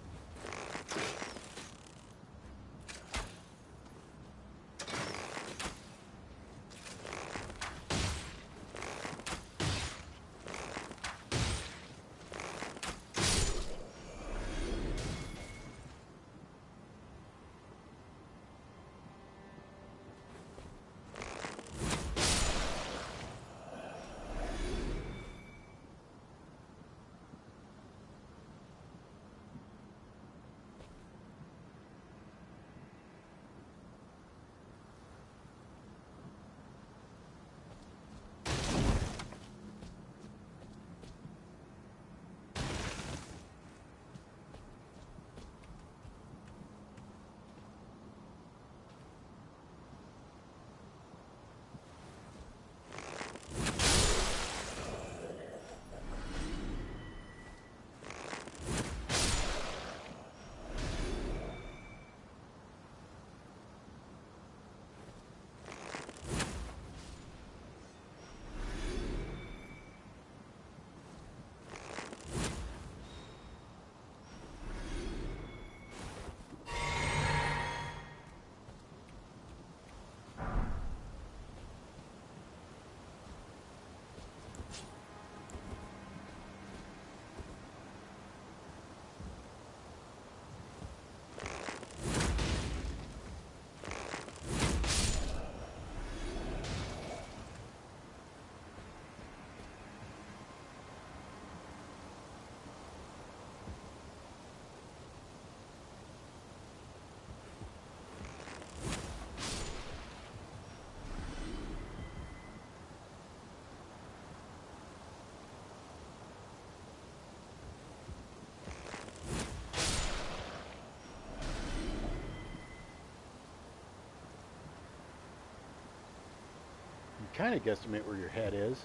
A: kind of guesstimate where your head is.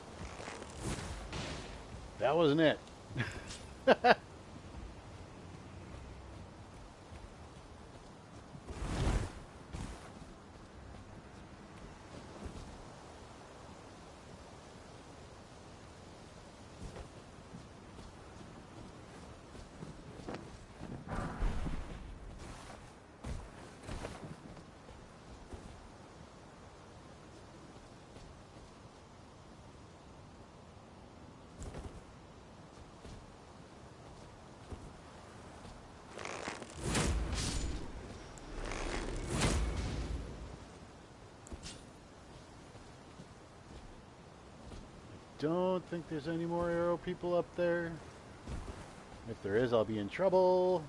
A: That wasn't it. Don't think there's any more arrow people up there. If there is, I'll be in trouble.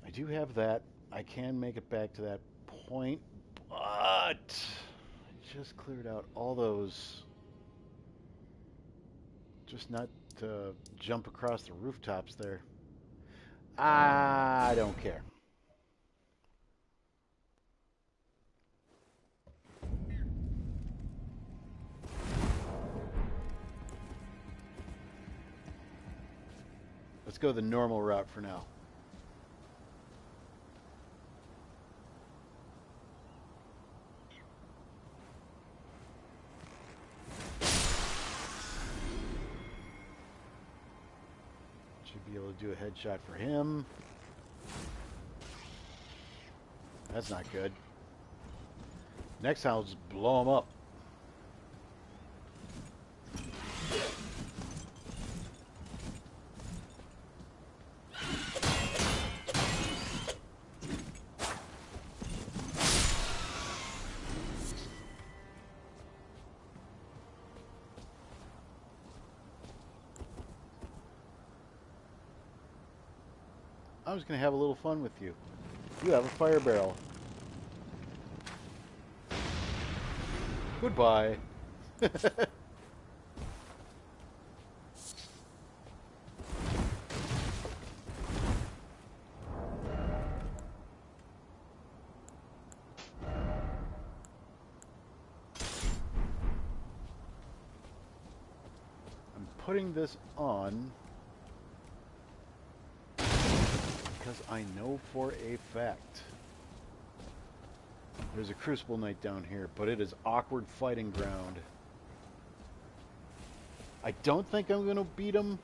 A: I do have that. I can make it back to that point, but I just cleared out all those. Just not to jump across the rooftops there. I don't care. Let's go the normal route for now. Should be able to do a headshot for him. That's not good. Next time I'll just blow him up. I'm just going to have a little fun with you. You have a fire barrel. Goodbye. I'm putting this on because I know for a fact there's a Crucible Knight down here, but it is awkward fighting ground. I don't think I'm going to beat him,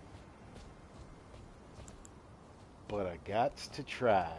A: but I got to try.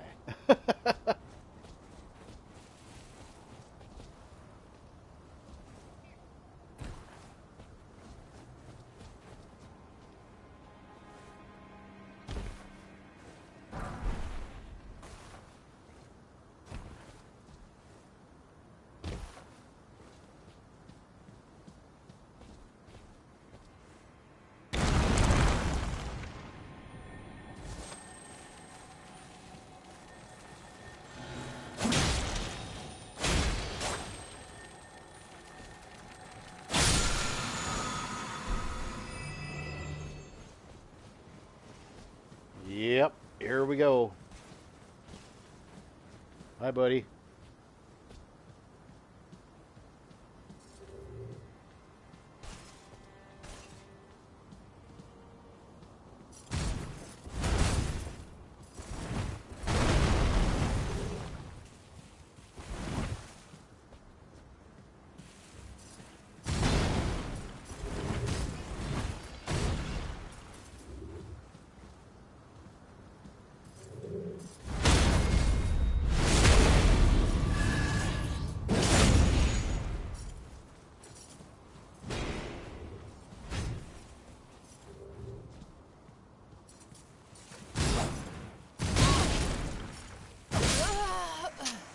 A: Yep, here we go. Hi, buddy.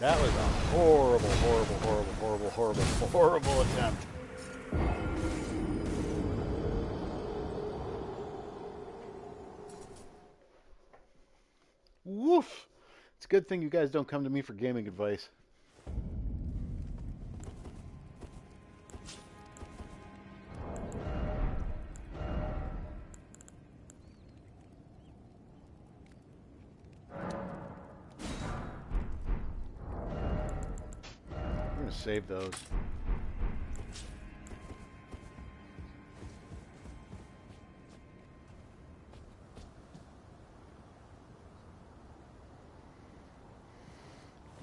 A: That was a horrible, horrible, horrible, horrible, horrible, horrible attempt. Woof! It's a good thing you guys don't come to me for gaming advice. We're going to save those.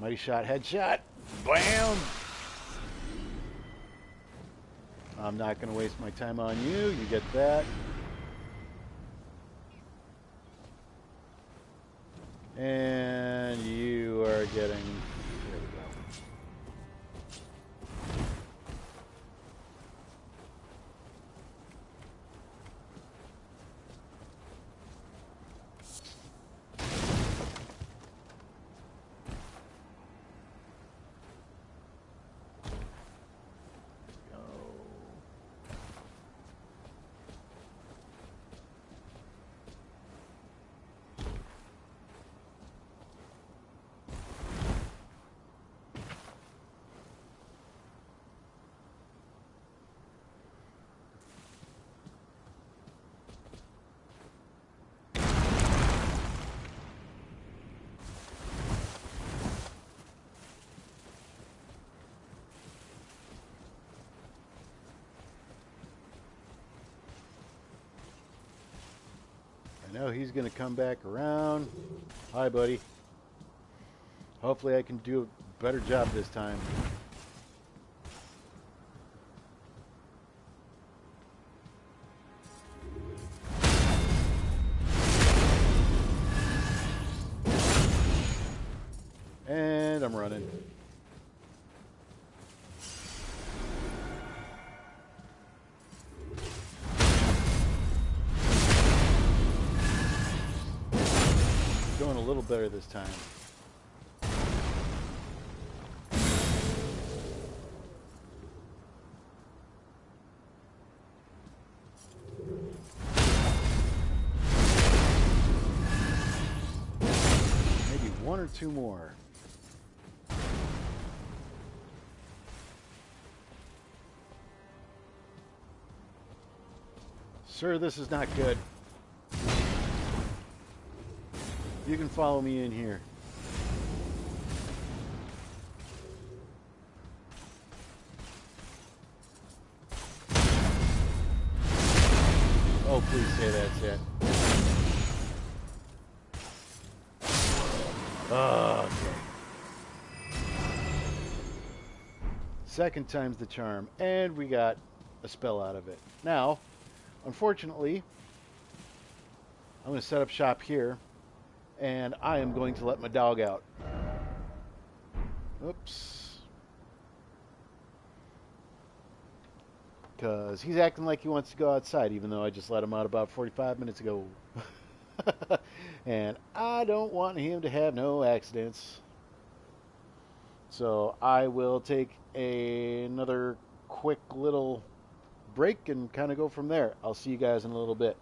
A: Mighty shot, headshot. Bam! I'm not going to waste my time on you. You get that. And you are getting... There we go. I know he's going to come back around. Hi, buddy. Hopefully I can do a better job this time. And I'm running. Going a little better this time. Maybe one or two more. Sir, this is not good. You can follow me in here. Oh, please say that's it. Oh, okay. Second time's the charm, and we got a spell out of it. Now, unfortunately, I'm going to set up shop here, and I am going to let my dog out. Oops. Because he's acting like he wants to go outside, even though I just let him out about 45 minutes ago. And I don't want him to have no accidents. So I will take another quick little break and kind of go from there. I'll see you guys in a little bit.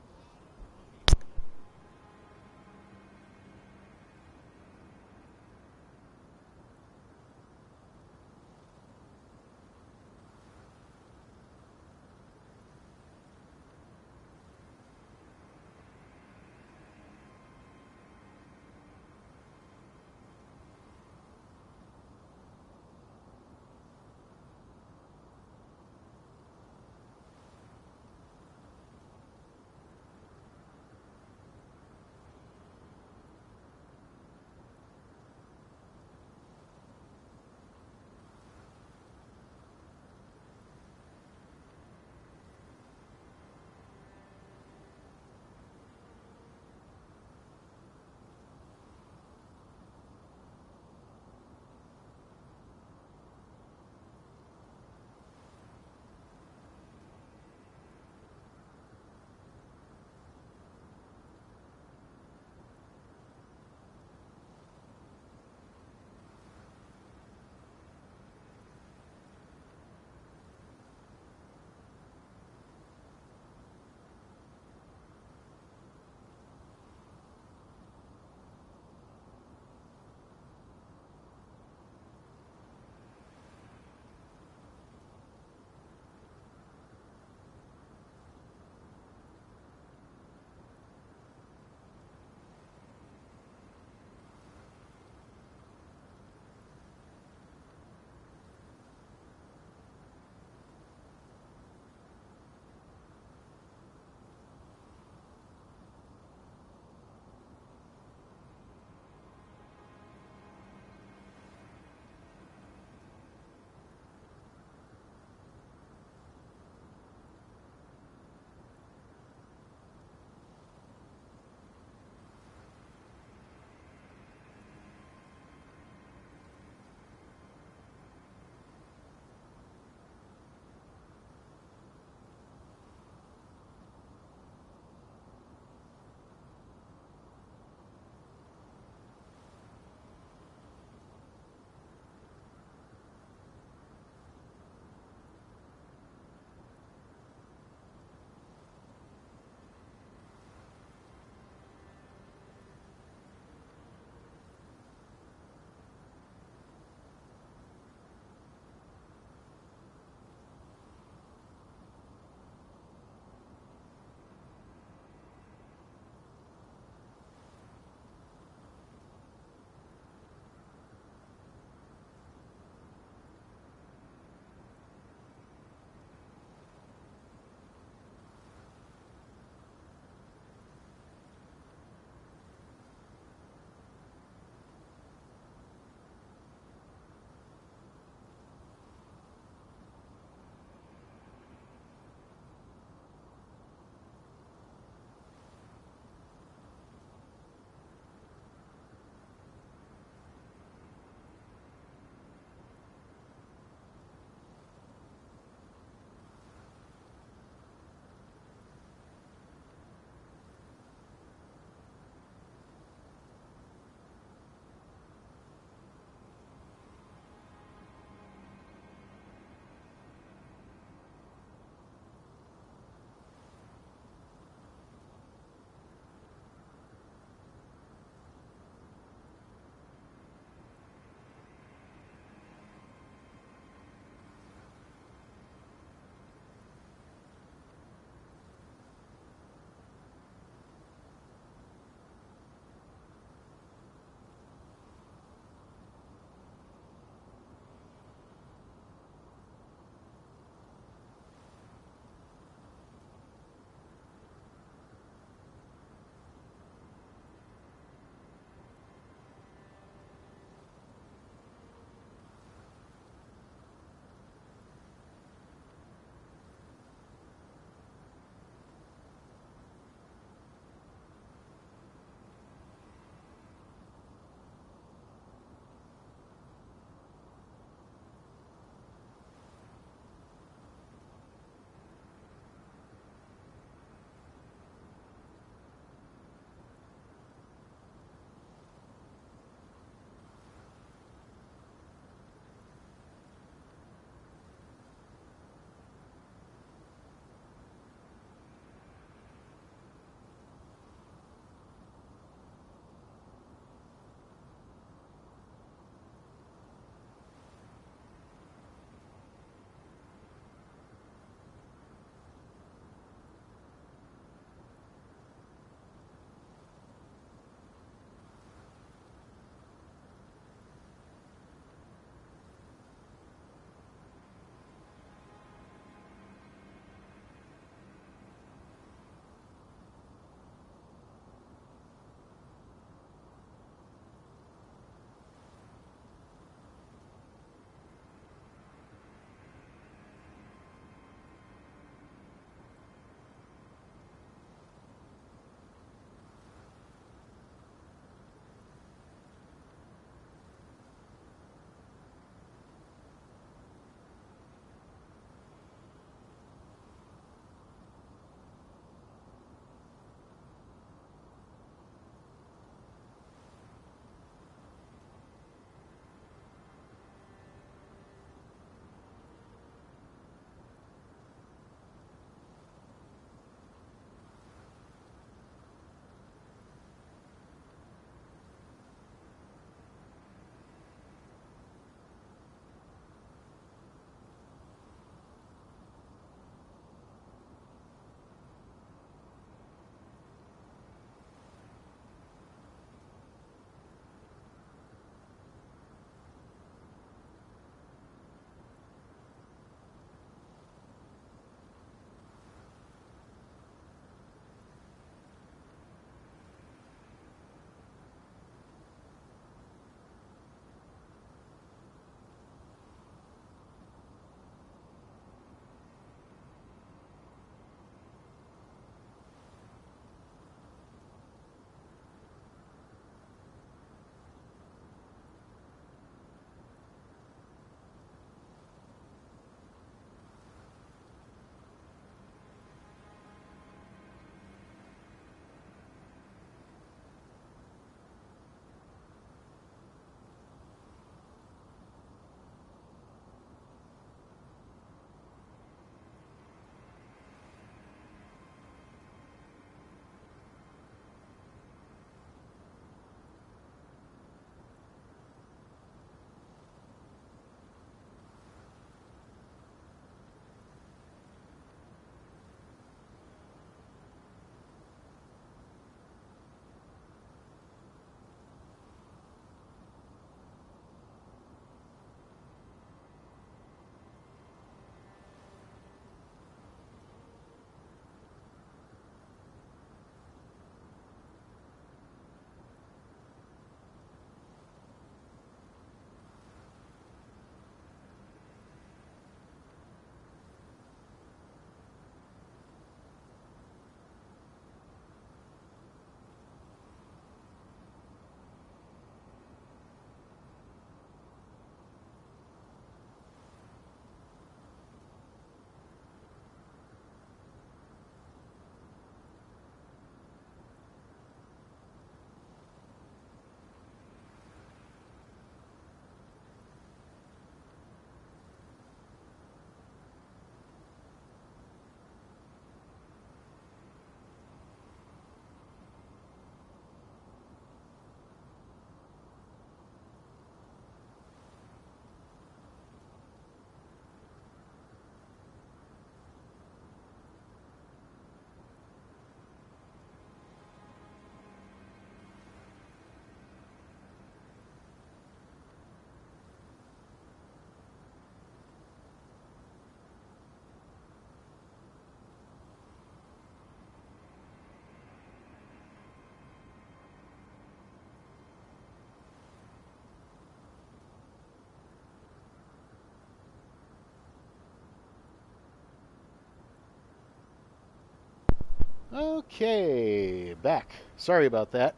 A: Okay, back. Sorry about that.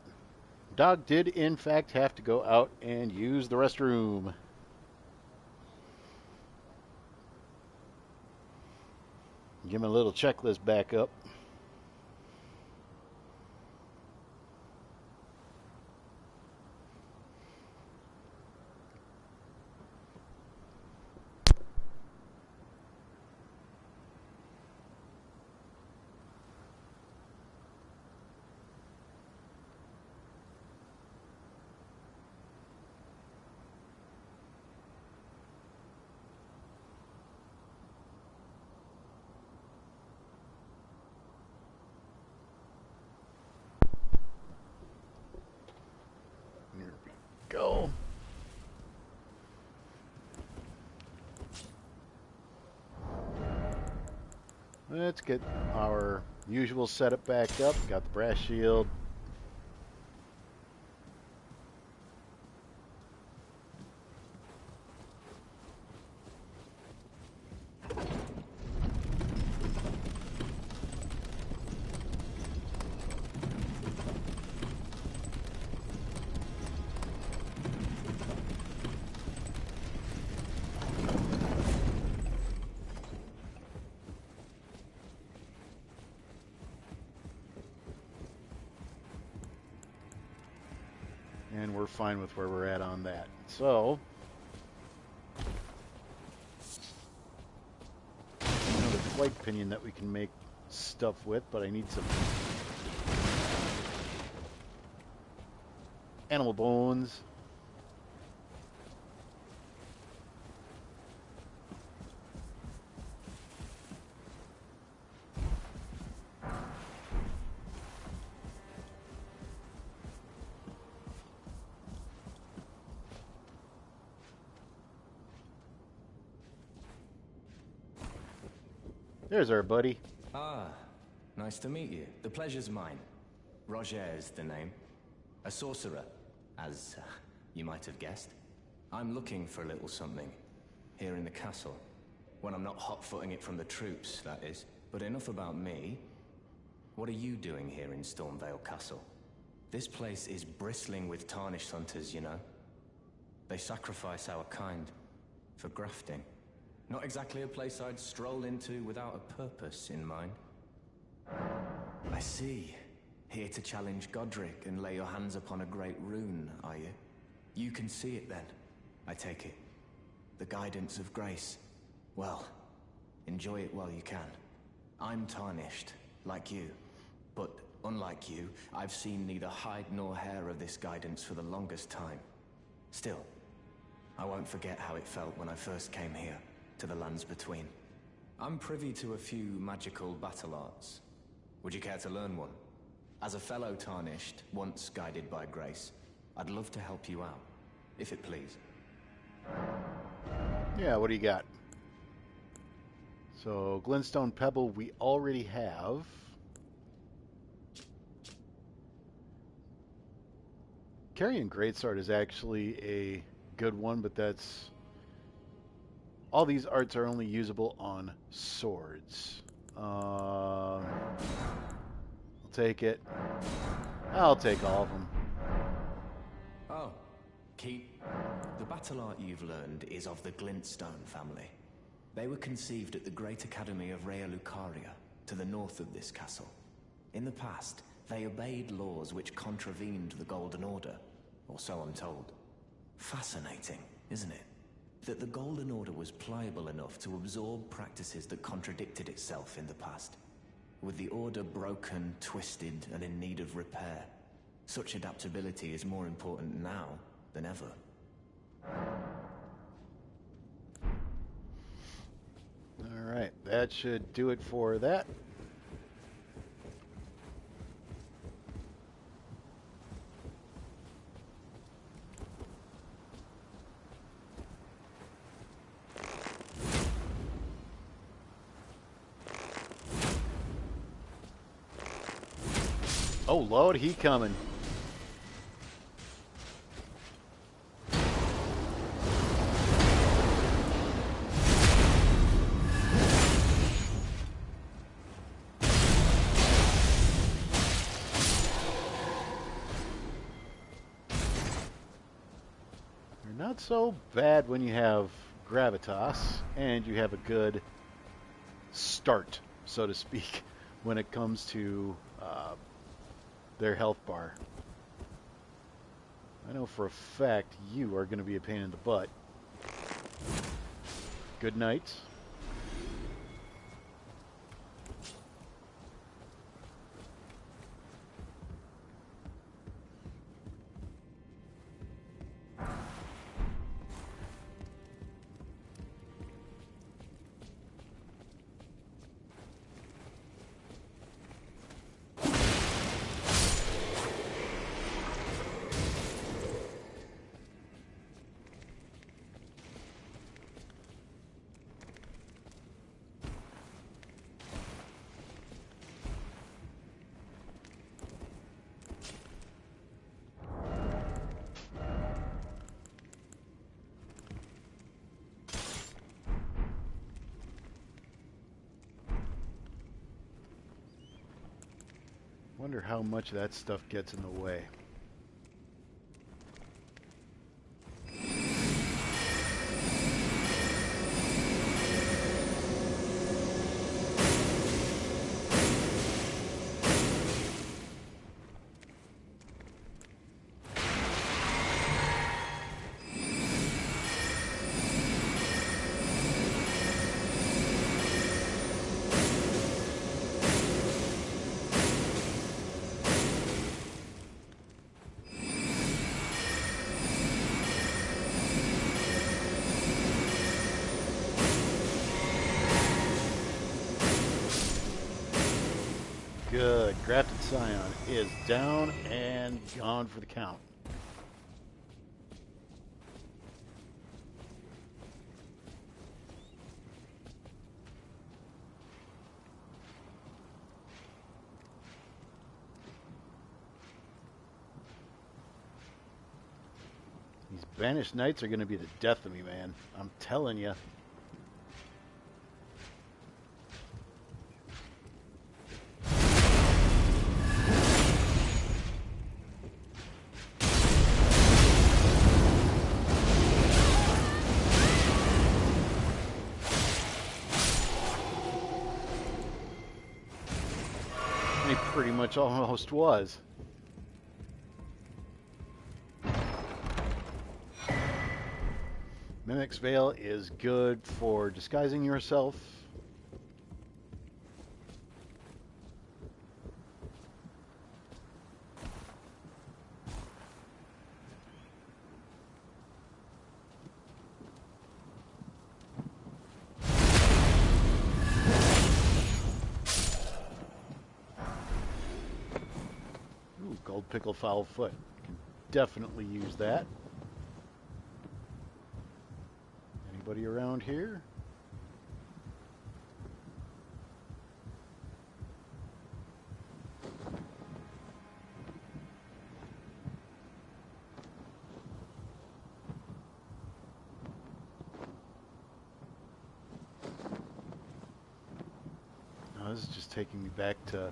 A: Dog did, in fact, have to go out and use the restroom. Give him a little checklist back up. Here we go. Let's get our usual setup back up. Got the brass shield. And we're fine with where we're at on that. So, another flight pinion that we can make stuff with, but I need some animal bones. There's our buddy.
F: Ah, nice to meet you. The pleasure's mine. Roger is the name. A sorcerer, as you might have guessed. I'm looking for a little something here in the castle. When I'm not hot-footing it from the troops, that is. But enough about me. What are you doing here in Stormvale Castle? This place is bristling with tarnished hunters, you know. They sacrifice our kind for grafting. Not exactly a place I'd stroll into without a purpose in mind. I see. Here to challenge Godric and lay your hands upon a great rune, are you? You can see it then, I take it. The guidance of grace. Well, enjoy it while you can. I'm tarnished, like you. But unlike you, I've seen neither hide nor hair of this guidance for the longest time. Still, I won't forget how it felt when I first came here. To the lands between. I'm privy to a few magical battle arts. Would you care to learn one? As a fellow Tarnished, once guided by grace, I'd love to help you out, if it please.
A: Yeah, what do you got? So, Glintstone Pebble we already have. Carrying Greatsword is actually a good one, but that's... all these arts are only usable on swords. I'll take it. I'll take all of them.
F: Oh, keep. The battle art you've learned is of the Glintstone family. They were conceived at the Great Academy of Rea Lucaria, to the north of this castle. In the past, they obeyed laws which contravened the Golden Order, or so I'm told. Fascinating, isn't it? That the Golden Order was pliable enough to absorb practices that contradicted itself in the past. With the Order broken, twisted, and in need of repair, such adaptability is more important now than ever.
A: Alright, that should do it for that. Oh Lord, he coming. Not so bad when you have gravitas and you have a good start, so to speak, when it comes to their health bar. I know for a fact you are going to be a pain in the butt. Good night. Wonder how much that stuff gets in the way. Good. Grafted Scion is down and gone for the count. These banished knights are going to be the death of me, man. I'm telling you. He pretty much almost was. Mimic's Veil is good for disguising yourself. Ooh, Gold Pickle Foul Foot. Can definitely use that. Anybody around here? No, this is just taking me back to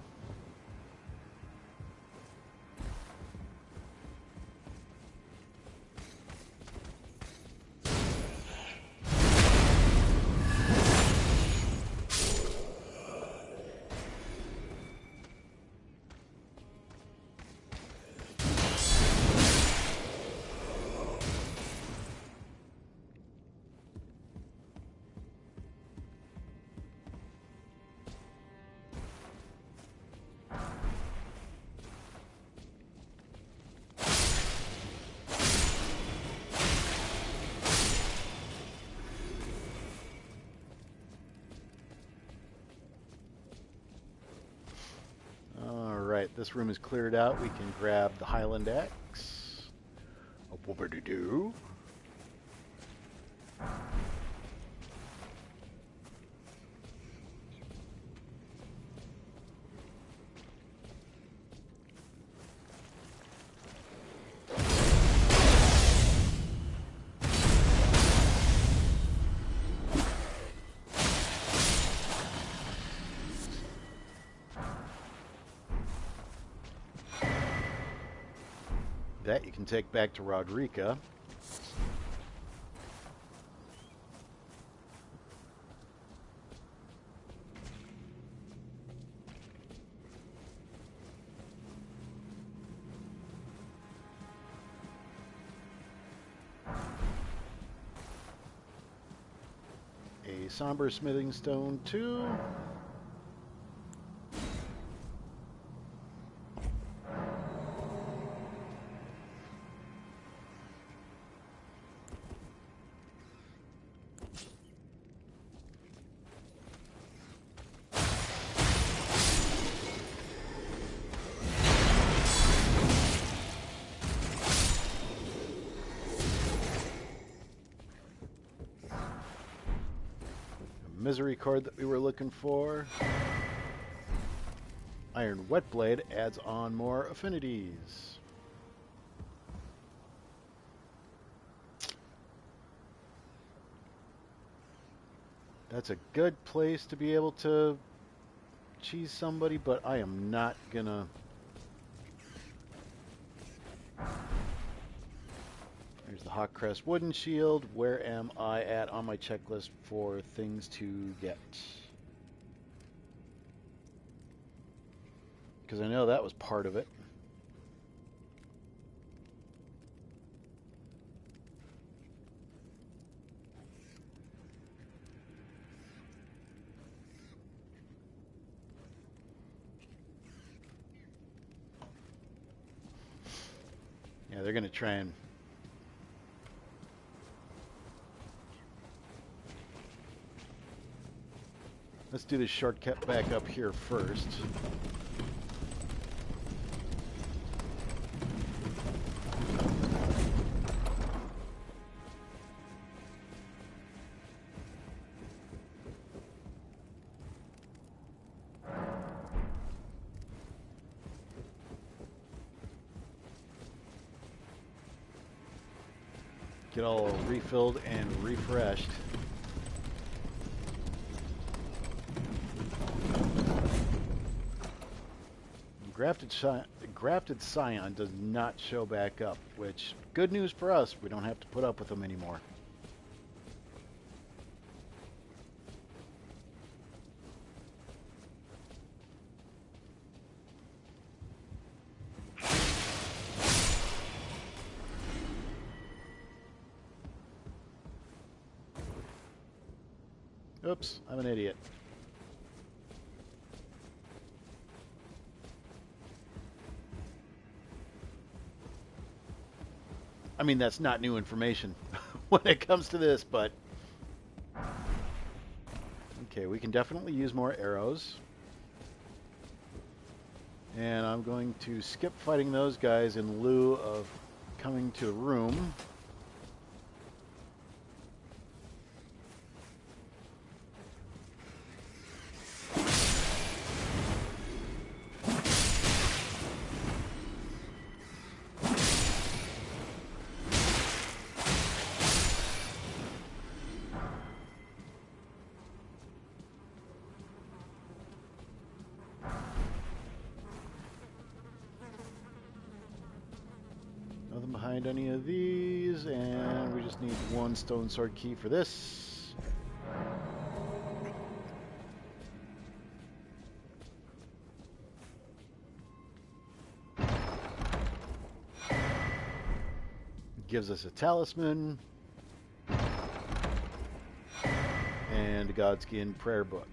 A: this room is cleared out. We can grab the Highland Axe. A whoopity-doo. That you can take back to Rodrika. a somber smithing stone 2. Misery cord that we were looking for. Iron Wet Blade adds on more affinities. That's a good place to be able to cheese somebody, but I am not gonna. There's the Hawk Crest wooden shield. Where am I at on my checklist for things to get? Because I know that was part of it. Yeah, they're going to try and... Let's do this shortcut back up here first. Get all refilled and refreshed. Grafted Scion does not show back up, which, good news for us, we don't have to put up with them anymore. Oops, I'm an idiot. I mean, that's not new information when it comes to this, but... Okay, we can definitely use more arrows. And I'm going to skip fighting those guys in lieu of coming to a room. Nothing behind any of these, and we just need one stone sword key for this. Gives us a talisman and a Godskin prayer book.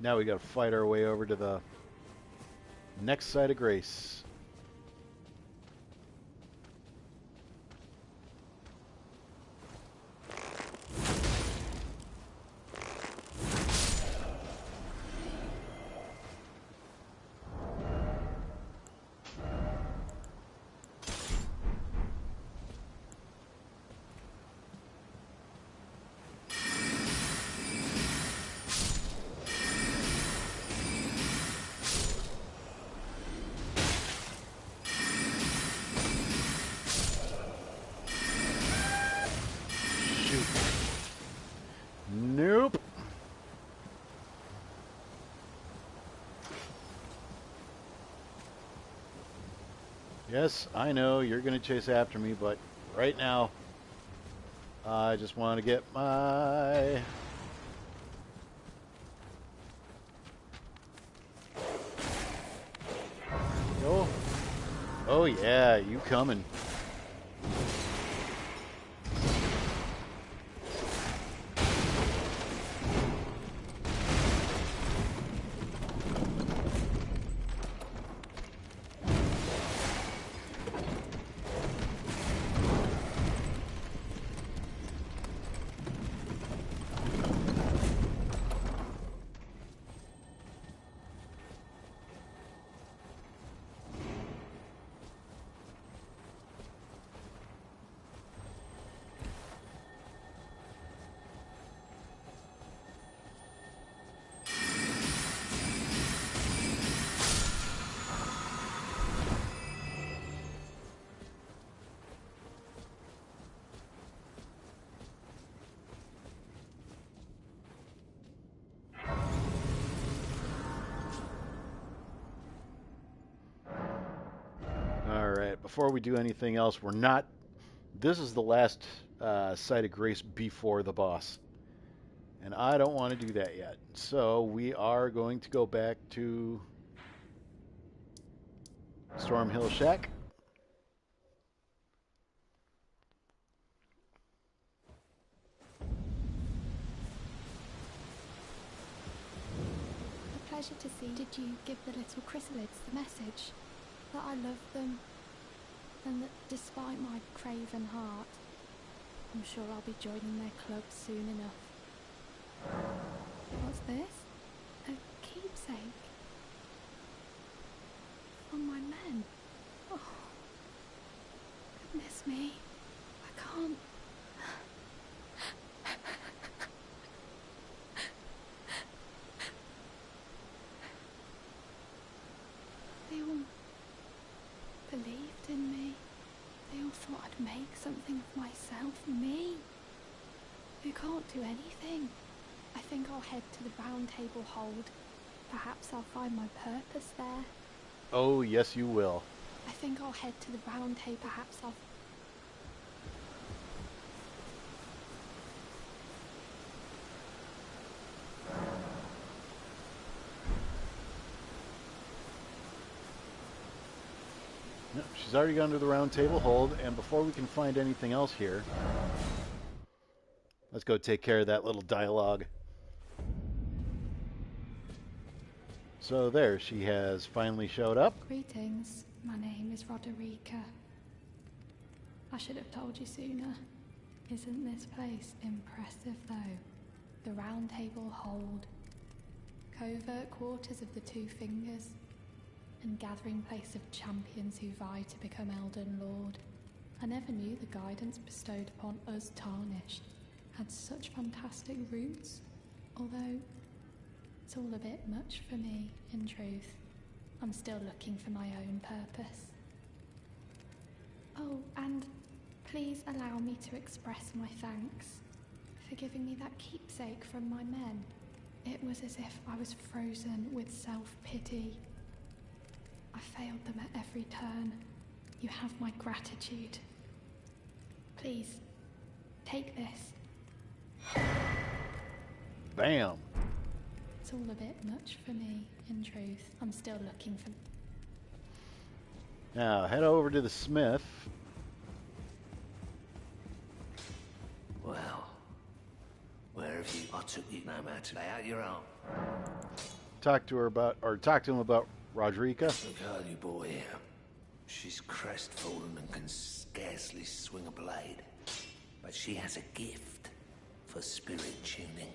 A: Now we got to fight our way over to the next site of grace. Yes, I know you're going to chase after me, but right now, I just want to get my... Go. Oh yeah, you coming. All right, before we do anything else, we're not. This is the last site of grace before the boss. And I don't want to do that yet. So we are going to go back to Stormhill Shack.
G: A pleasure to see. Did you give the little chrysalids the message? That I love them, and that despite my craven heart, I'm sure I'll be joining their club soon enough. What's this? A keepsake? From my men? Oh, goodness me. I can't... They all believed in me. They all thought I'd make something of myself. Me, who can't do anything. I think I'll head to the Round Table Hold. Perhaps I'll find my purpose there.
A: Oh, yes, you will.
G: I think I'll head to the Round Table. Perhaps I'll...
A: No, she's already gone to the Round Table Hold, and before we can find anything else here, let's go take care of that little dialogue. So there, she has finally showed up.
G: Greetings, my name is Roderica. I should have told you sooner. Isn't this place impressive though? The Round Table Hold. Covert quarters of the Two Fingers. And gathering place of champions who vie to become Elden Lord. I never knew the guidance bestowed upon us Tarnished had such fantastic roots, although it's all a bit much for me, in truth. I'm still looking for my own purpose. Oh, and please allow me to express my thanks for giving me that keepsake from my men. It was as if I was frozen with self-pity. I failed them at every turn. You have my gratitude. Please, take this.
A: Bam.
G: It's all a bit much for me, in truth. I'm still looking for...
A: Now, head over to the smith.
D: Well, where have you? I took you no matter. Lay out your arm.
A: Talk to him about Roderica.
D: Look, early boy here. She's crestfallen and can scarcely swing a blade. But she has a gift for spirit tuning.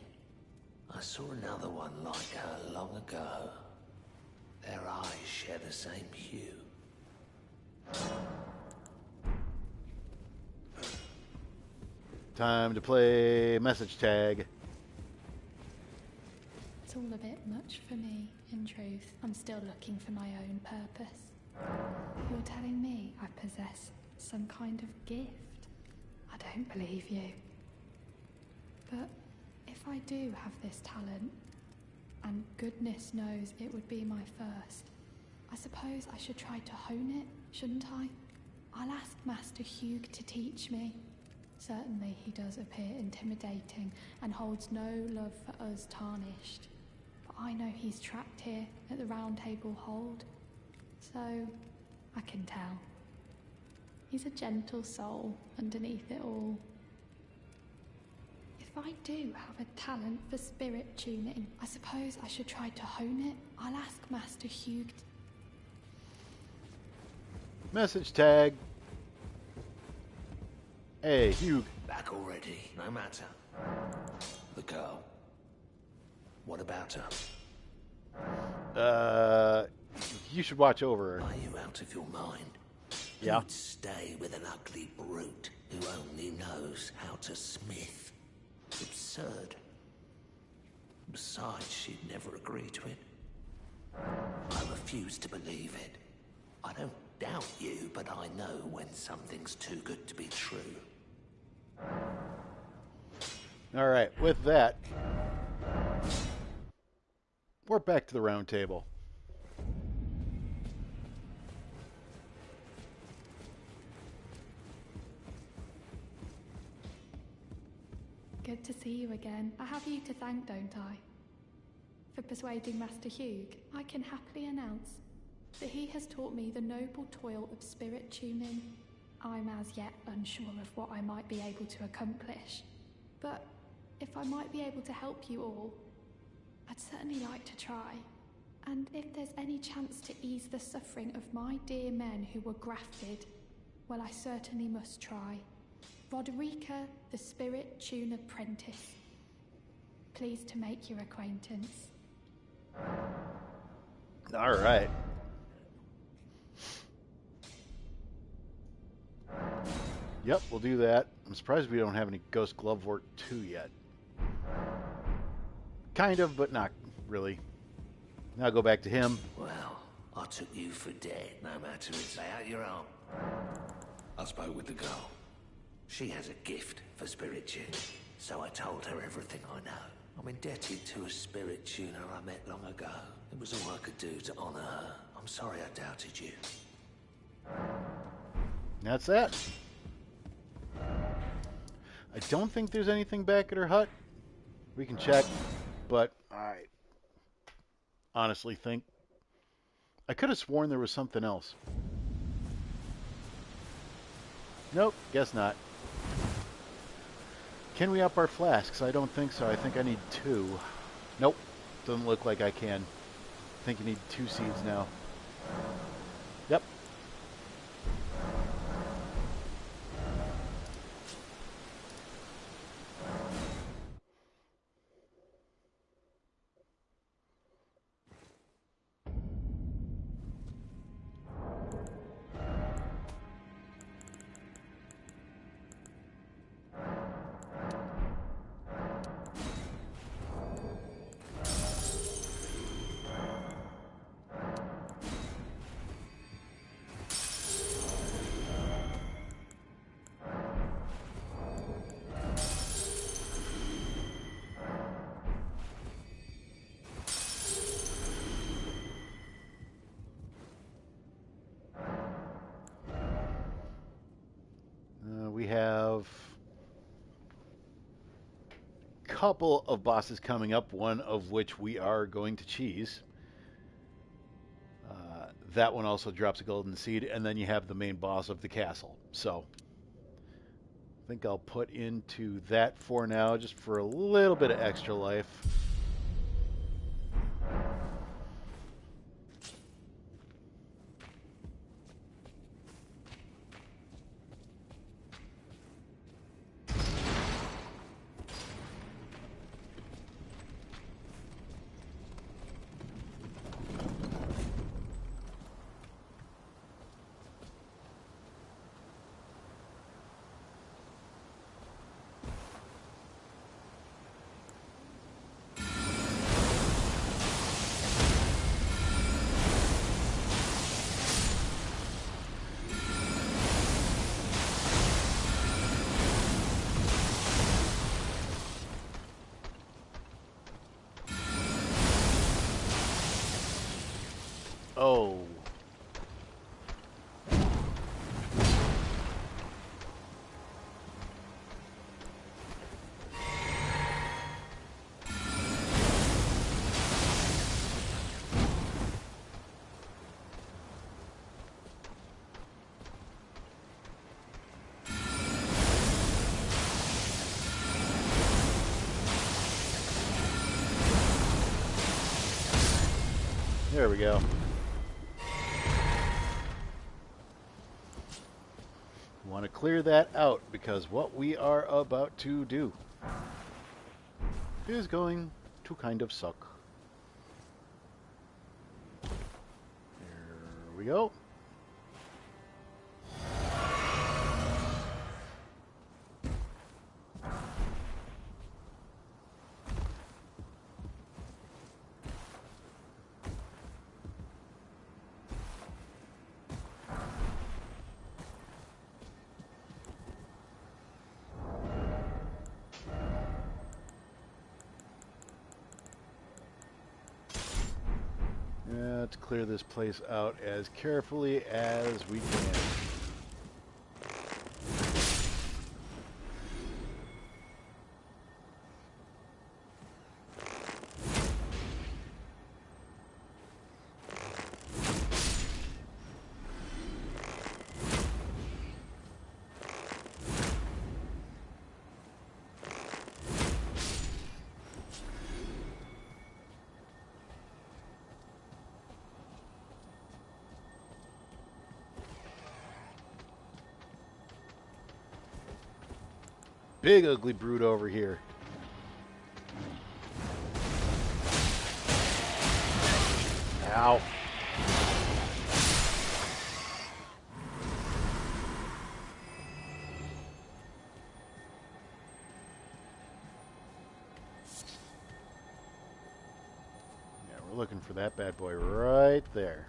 D: I saw another one like her long ago. Their eyes share the same hue.
A: Time to play message tag.
G: It's all a bit much for me, in truth. I'm still looking for my own purpose. You're telling me I possess some kind of gift? I don't believe you. But if I do have this talent, and goodness knows it would be my first, I suppose I should try to hone it shouldn't I? I'll ask Master Hugh to teach me. Certainly he does appear intimidating and holds no love for us tarnished. But I know he's trapped here at the Round Table Hold, so I can tell. He's a gentle soul underneath it all. If I do have a talent for spirit tuning, I suppose I should try to hone it. I'll ask Master Hugh.
A: Message tag. Hey, Hugh.
D: Back already, no matter. The girl. What about her?
A: You should watch over her.
D: Are you out of your mind?
A: Yeah.
D: Who'd stay with an ugly brute who only knows how to smith? It's absurd. Besides, she'd never agree to it. I refuse to believe it. I don't doubt you, but I know when something's too good to be true.
A: All right, with that, we're back to the round table.
G: Good to see you again. I have you to thank, don't I? For persuading Master Hugh, I can happily announce that he has taught me the noble toil of spirit tuning. I'm as yet unsure of what I might be able to accomplish, but if I might be able to help you all, I'd certainly like to try. And if there's any chance to ease the suffering of my dear men who were grafted, well, I certainly must try. Roderica, the Spirit Tune Apprentice. Pleased to make your acquaintance.
A: All right. Yep, we'll do that. I'm surprised we don't have any Ghost Glove Work 2 yet. Kind of, but not really. Now I'll go back to him.
D: Well, I took you for dead, no matter it's out your arm. I spoke with the girl. She has a gift for spirit tuning, so I told her everything I know. I'm indebted to a spirit tuner I met long ago. It was all I could do to honor her. I'm sorry I doubted you.
A: That's that. I don't think there's anything back at her hut. We can check, but I honestly think I could have sworn there was something else. Nope, guess not. Can we up our flasks? I don't think so. I think I need 2. Nope, doesn't look like I can. I think you need 2 seeds now. Yep. We have a couple of bosses coming up, one of which we are going to cheese. That one also drops a golden seed, and then you have the main boss of the castle. So I think I'll put into that for now, just for a little bit of extra life. There we go. Want to clear that out because what we are about to do is going to kind of suck. There we go. Let's clear this place out as carefully as we can. Big ugly brute over here. Ow. Yeah, we're looking for that bad boy right there.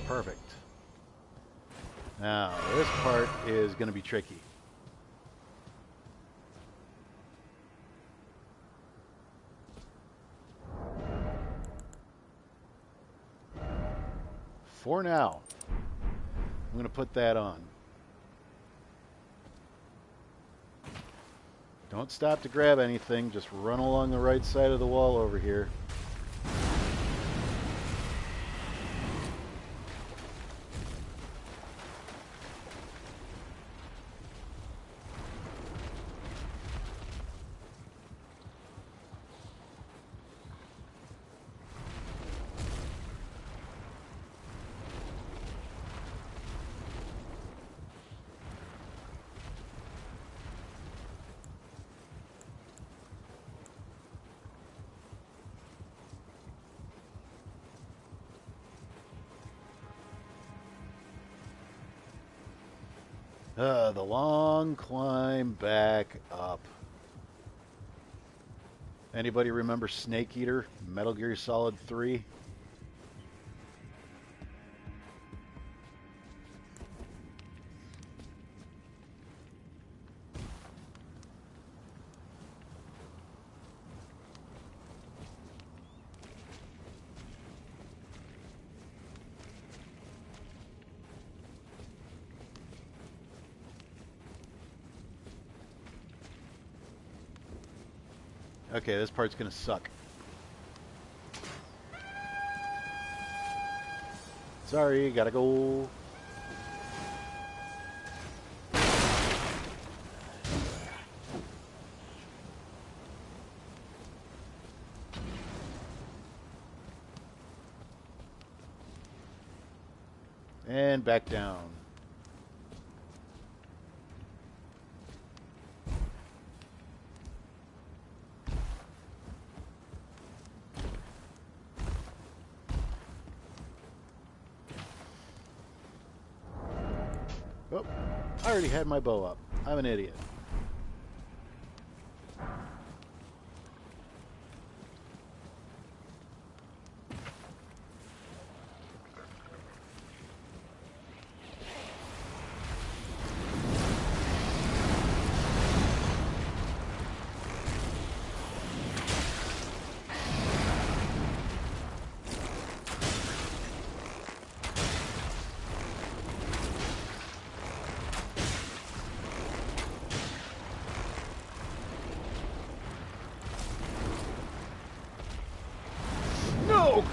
A: Perfect. Now, this part is going to be tricky. For now, I'm going to put that on. Don't stop to grab anything. Just run along the right side of the wall over here. The long climb back up. Anybody remember Snake Eater, Metal Gear Solid 3? Okay, this part's gonna suck. Sorry, gotta go. And back down. Oh, I already had my bow up. I'm an idiot.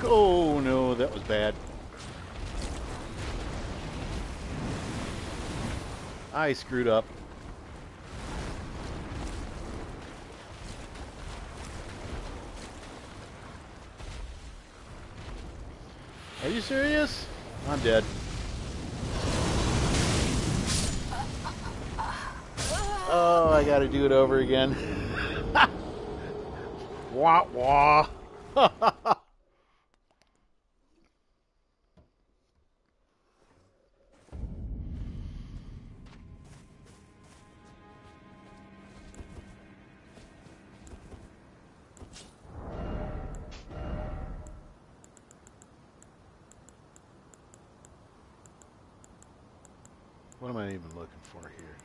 A: Oh no, that was bad. I screwed up. Are you serious? I'm dead. Oh, I gotta do it over again. Wah wah. What am I even looking for here?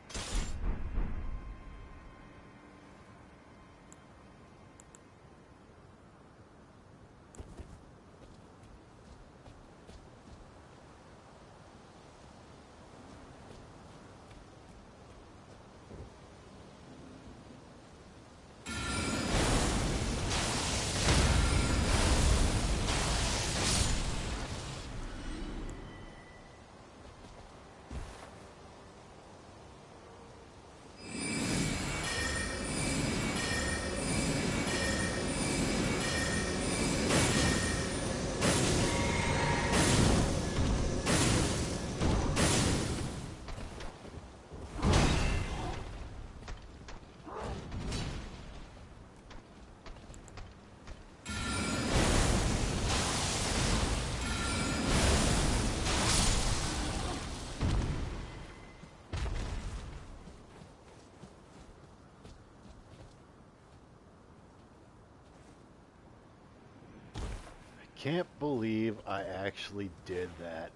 A: Can't believe I actually did that.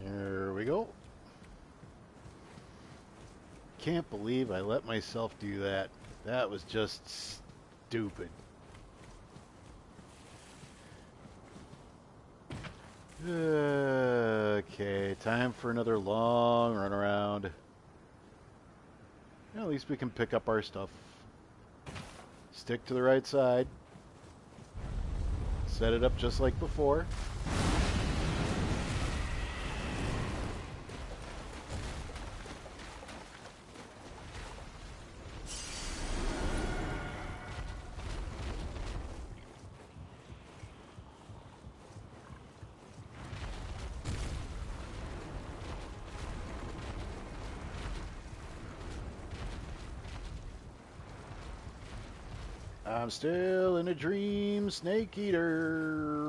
A: There we go. Can't believe I let myself do that. That was just stupid. Okay, time for another long run around. At least we can pick up our stuff. Stick to the right side. Set it up just like before. I'm still in a dream, Snake Eater.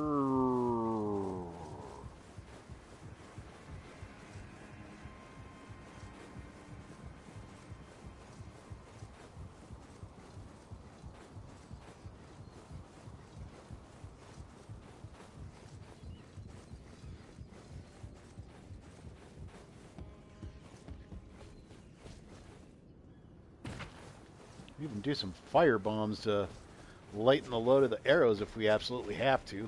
A: We can do some fire bombs to lighten the load of the arrows if we absolutely have to.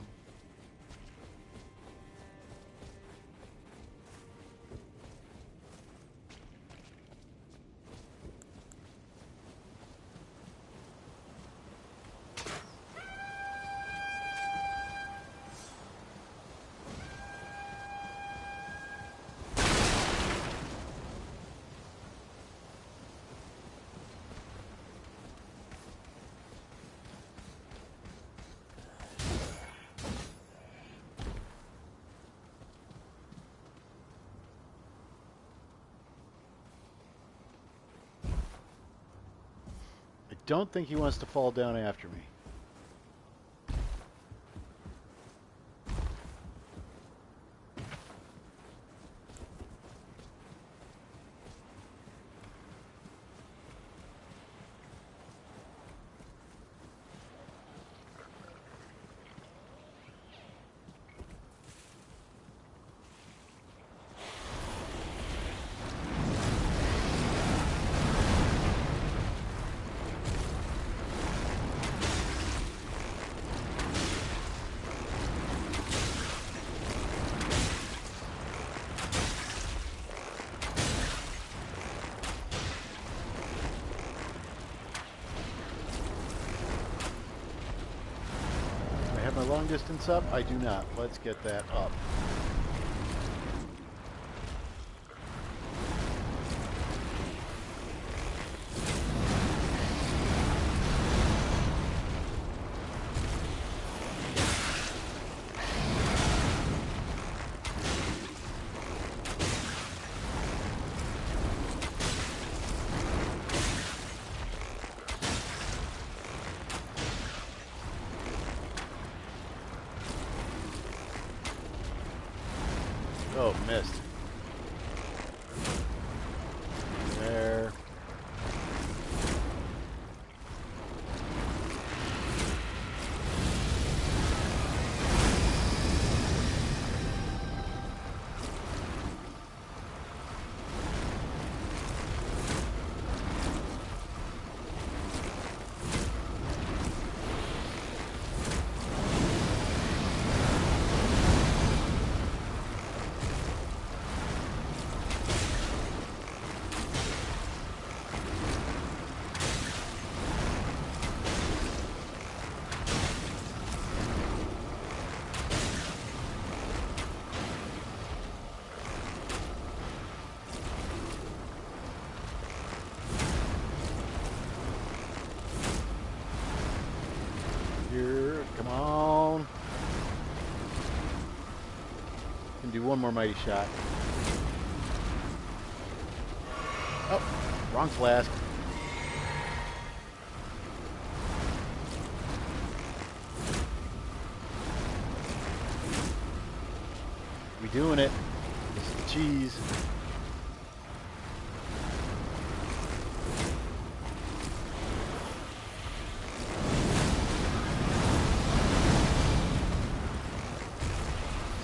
A: don't think he wants to fall down after me. My long distance up? I do not. Let's get that up. Oh, missed. There. Here, come on. Can do one more mighty shot. Oh, wrong flask. We doing it. This is the cheese.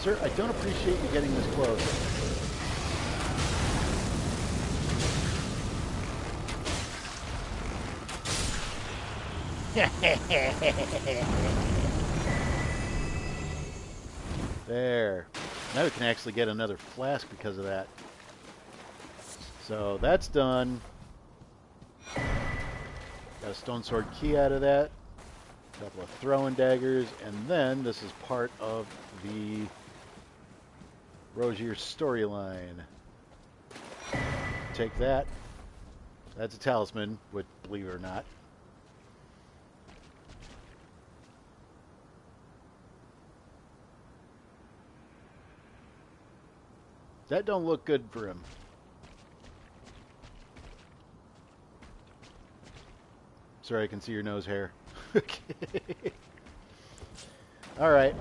A: Sir, I don't appreciate you getting this close. There. Now we can actually get another flask because of that. So that's done. Got a stone sword key out of that. A couple of throwing daggers. And then this is part of the Rozier storyline. Take that. That's a talisman, would believe it or not. That don't look good for him. Sorry, I can see your nose hair. Okay. All right.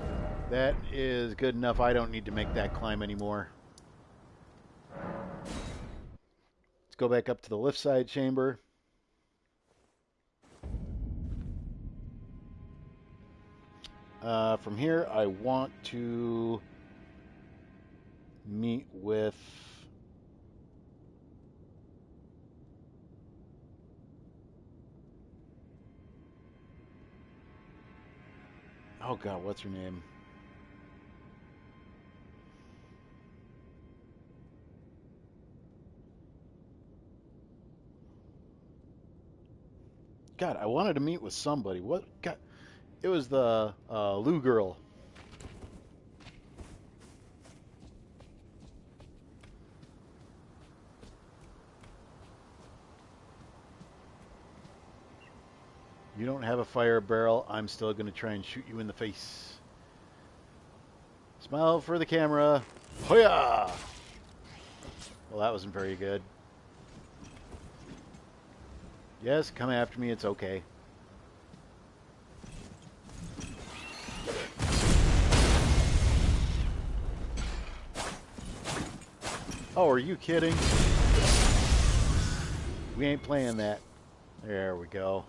A: That is good enough. I don't need to make that climb anymore. Let's go back up to the lift side chamber. From here, I want to meet with... Oh God, what's her name? God, I wanted to meet with somebody. What? God, it was the Lou girl. You don't have a fire barrel. I'm still going to try and shoot you in the face. Smile for the camera. Hoya! Well, that wasn't very good. Yes, come after me. It's okay. Oh, are you kidding? We ain't playing that. There we go.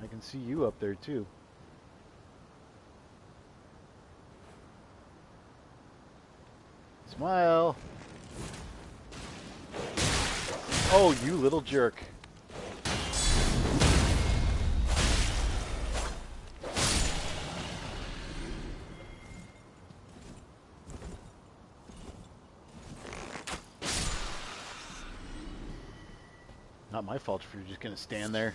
A: I can see you up there too. Smile. Oh, you little jerk. Not my fault if you're just going to stand there.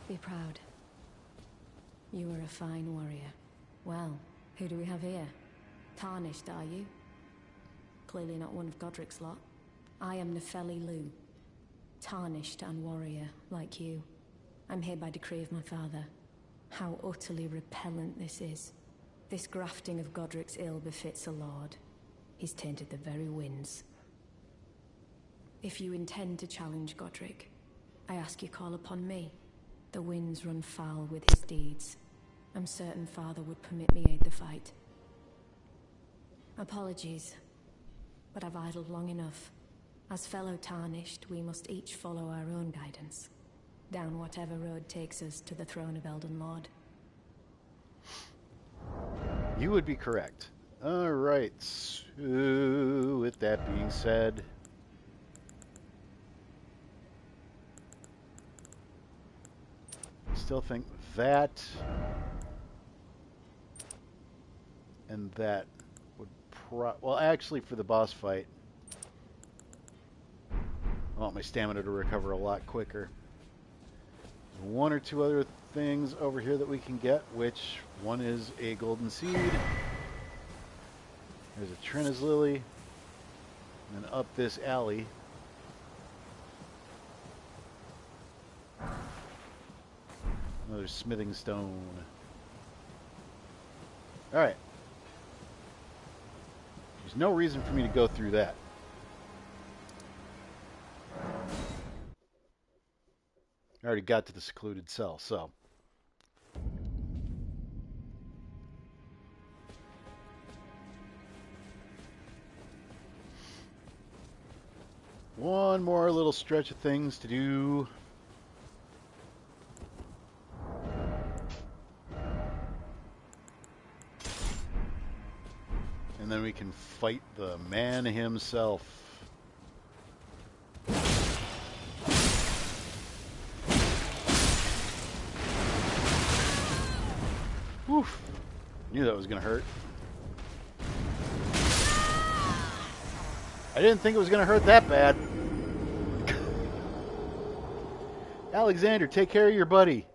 H: Be proud. You are a fine warrior. Well, who do we have here? Tarnished, are you? Clearly not one of Godric's lot. I am Nefeli Lu. Tarnished and warrior, like you. I'm here by decree of my father. How utterly repellent this is. This grafting of Godric's ill befits a lord. He's tainted the very winds. If you intend to challenge Godric, I ask you call upon me. The winds run foul with his deeds. I'm certain father would permit me aid the fight. Apologies, but I've idled long enough. As fellow Tarnished, we must each follow our own guidance, down whatever road takes us to the throne of Elden Lord.
A: You would be correct. Alright, so with that being said, I still think that and that would well, actually for the boss fight, I want my stamina to recover a lot quicker. There's one or two other things over here that we can get, which one is a golden seed. There's a Trina's Lily. And up this alley. Another smithing stone. Alright. There's no reason for me to go through that. I already got to the secluded cell, so. One more little stretch of things to do. And then we can fight the man himself. Woof. Knew that was going to hurt. I didn't think it was going to hurt that bad. Alexander, take care of your buddy.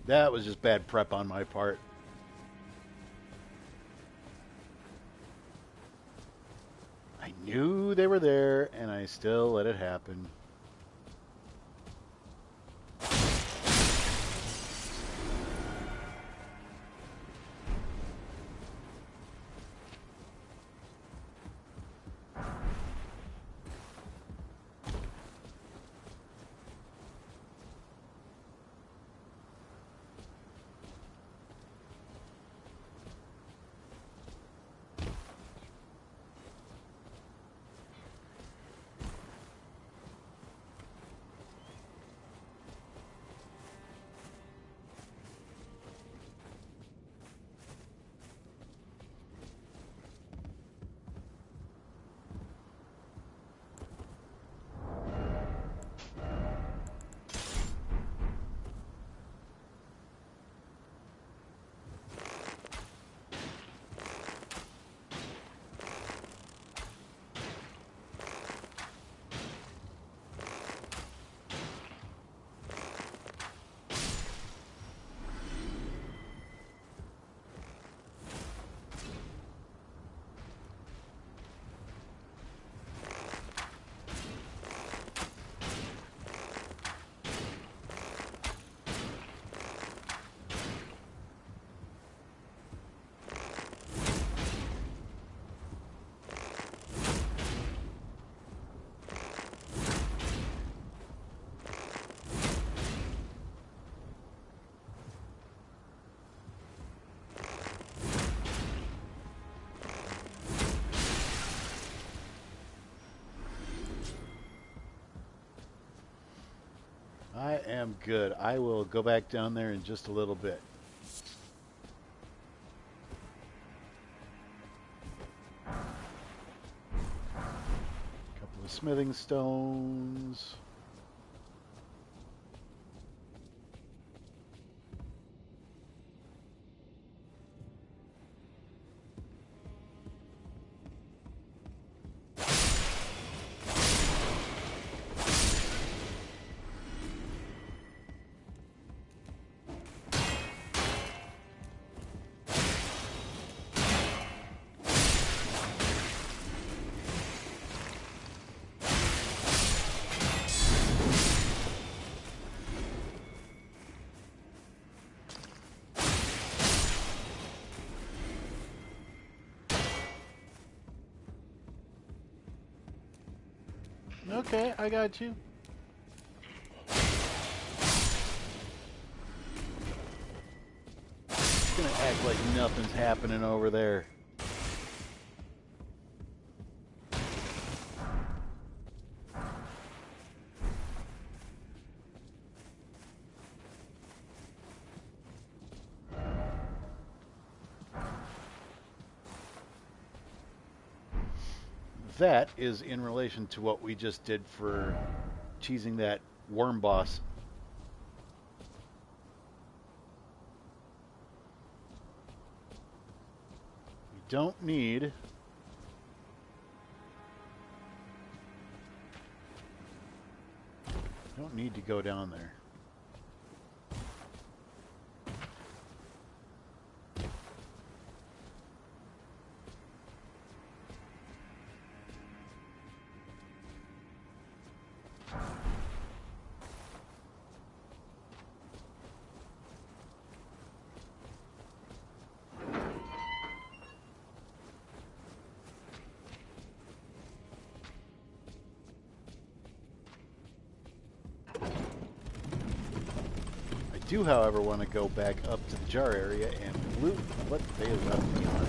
A: That was just bad prep on my part. I knew they were there, and I still let it happen. am good. I will go back down there in just a little bit. Couple of smithing stones. Okay, I got you. It's gonna act like nothing's happening over there. That is in relation to what we just did for cheesing that worm boss. We don't need to go down there. I do, however, want to go back up to the jar area and loot what they left behind.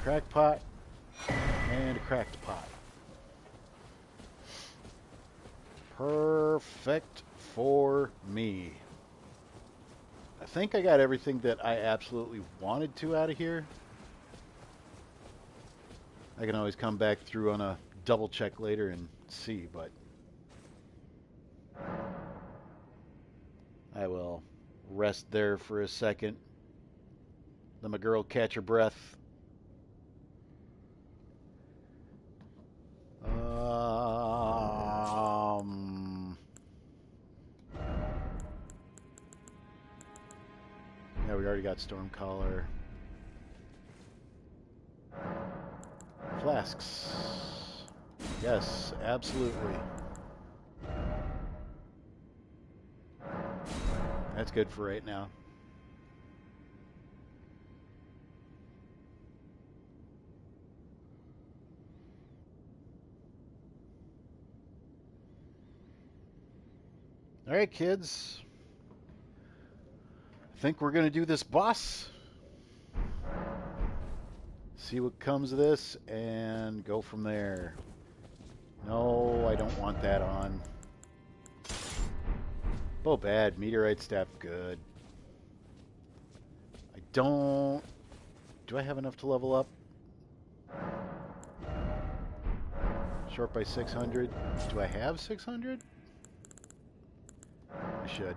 A: Cracked pot and a cracked pot. Perfect for me. I think I got everything that I absolutely wanted to out of here. I can always come back through on a double check later and see, but I will rest there for a second. Let my girl catch her breath. Yeah, we already got Stormcaller. Flasks. Yes, absolutely. That's good for right now. All right, kids. I think we're going to do this boss. See what comes of this and go from there. No, I don't want that on. Oh, bad. Meteorite staff, good. I don't... Do I have enough to level up? Short by 600. Do I have 600? I should.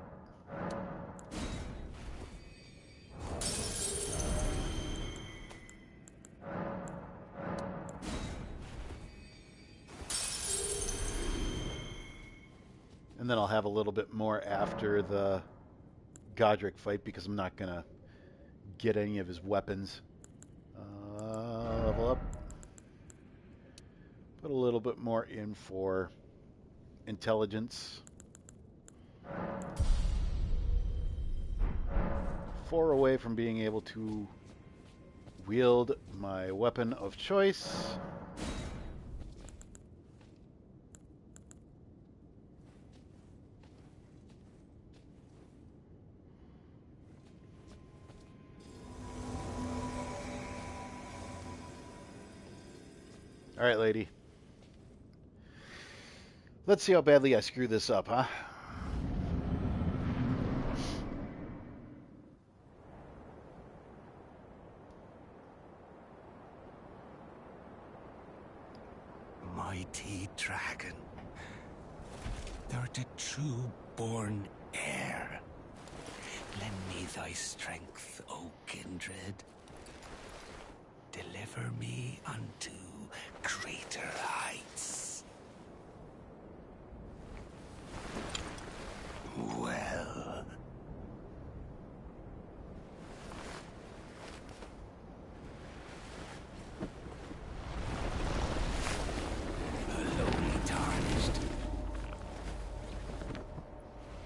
A: And then I'll have a little bit more after the Godric fight because I'm not going to get any of his weapons. Level up. Put a little bit more in for intelligence. 4 away from being able to wield my weapon of choice. All right, lady. Let's see how badly I screw this up, huh?
C: Mighty dragon, thou'rt a true-born heir. Lend me thy strength, O kindred. Deliver me unto greater heights. Well. Lowly tarnished.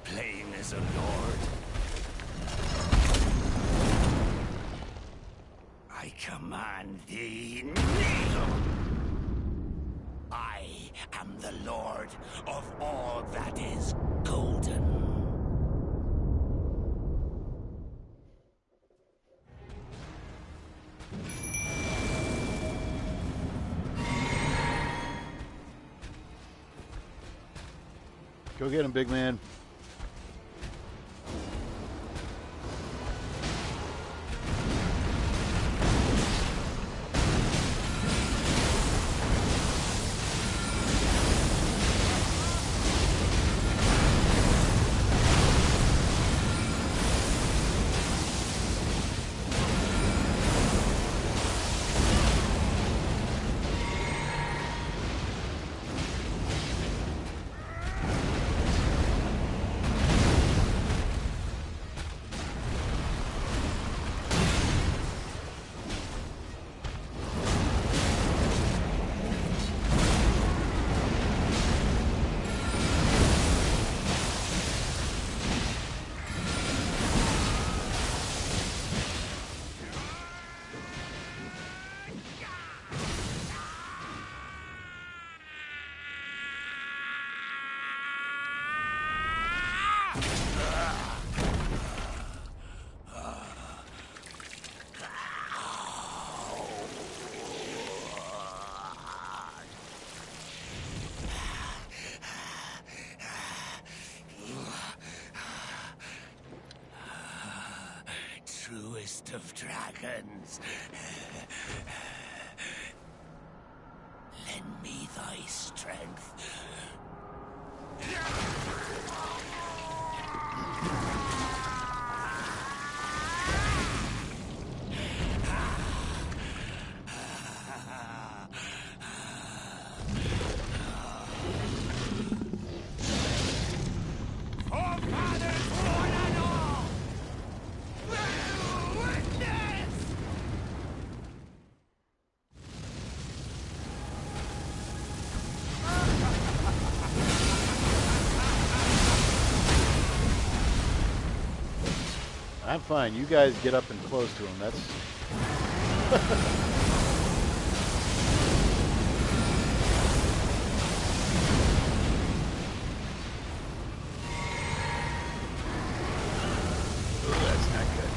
C: Plain as a lord. I command thee, kneel! I am the lord of all that is golden.
A: Go get him, big man. Truest of dragons. Lend me thy strength. I'm fine. You guys get up and close to him. That's... that's not good.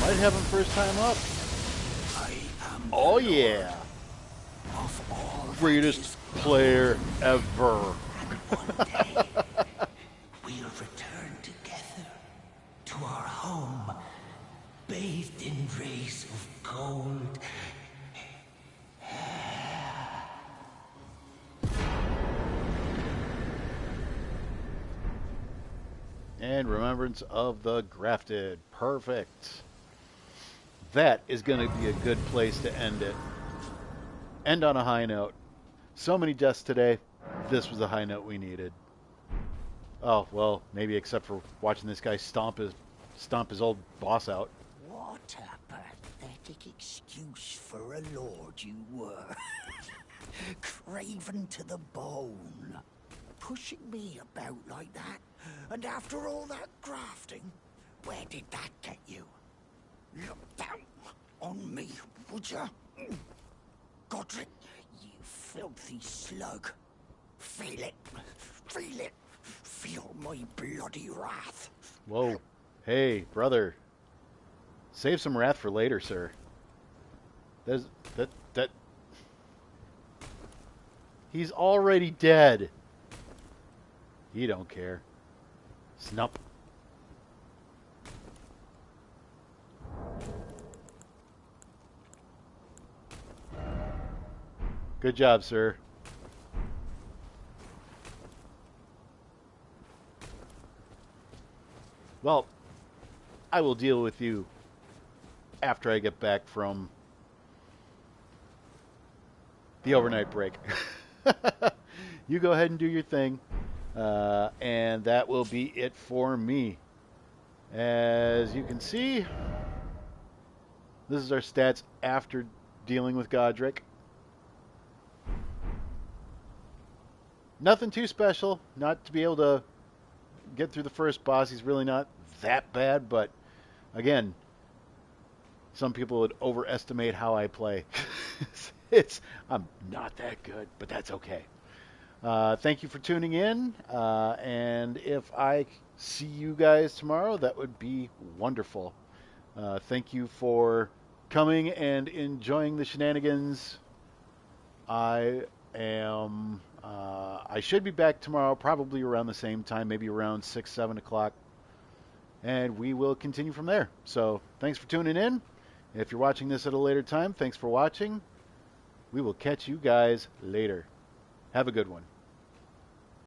A: Might have him first time up. Oh yeah. Greatest player ever.
C: One day, we'll return together to our home, bathed in rays of gold.
A: And remembrance of the grafted. Perfect. That is going to be a good place to end it. End on a high note. So many deaths today. This was the high note we needed. Oh, well, maybe except for watching this guy stomp his old boss out.
C: What a pathetic excuse for a lord you were. Craven to the bone. Pushing me about like that, and after all that grafting, where did that get you? Look down on me, would ya? Godric, you filthy slug. Feel it. Feel it. Feel my bloody wrath.
A: Whoa. Hey, brother. Save some wrath for later, sir. That... He's already dead. He don't care. Snup. Good job, sir. Well, I will deal with you after I get back from the overnight break. You go ahead and do your thing, and that will be it for me. As you can see, this is our stats after dealing with Godric. Nothing too special. Not to be able to get through the first boss. He's really not that bad, but again, some people would overestimate how I play. I'm not that good, but that's okay. Thank you for tuning in, and if I see you guys tomorrow, that would be wonderful. Thank you for coming and enjoying the shenanigans. I should be back tomorrow, probably around the same time, maybe around 6, 7 o'clock, and we will continue from there. So thanks for tuning in. If you're watching this at a later time, thanks for watching. We will catch you guys later. Have a good one.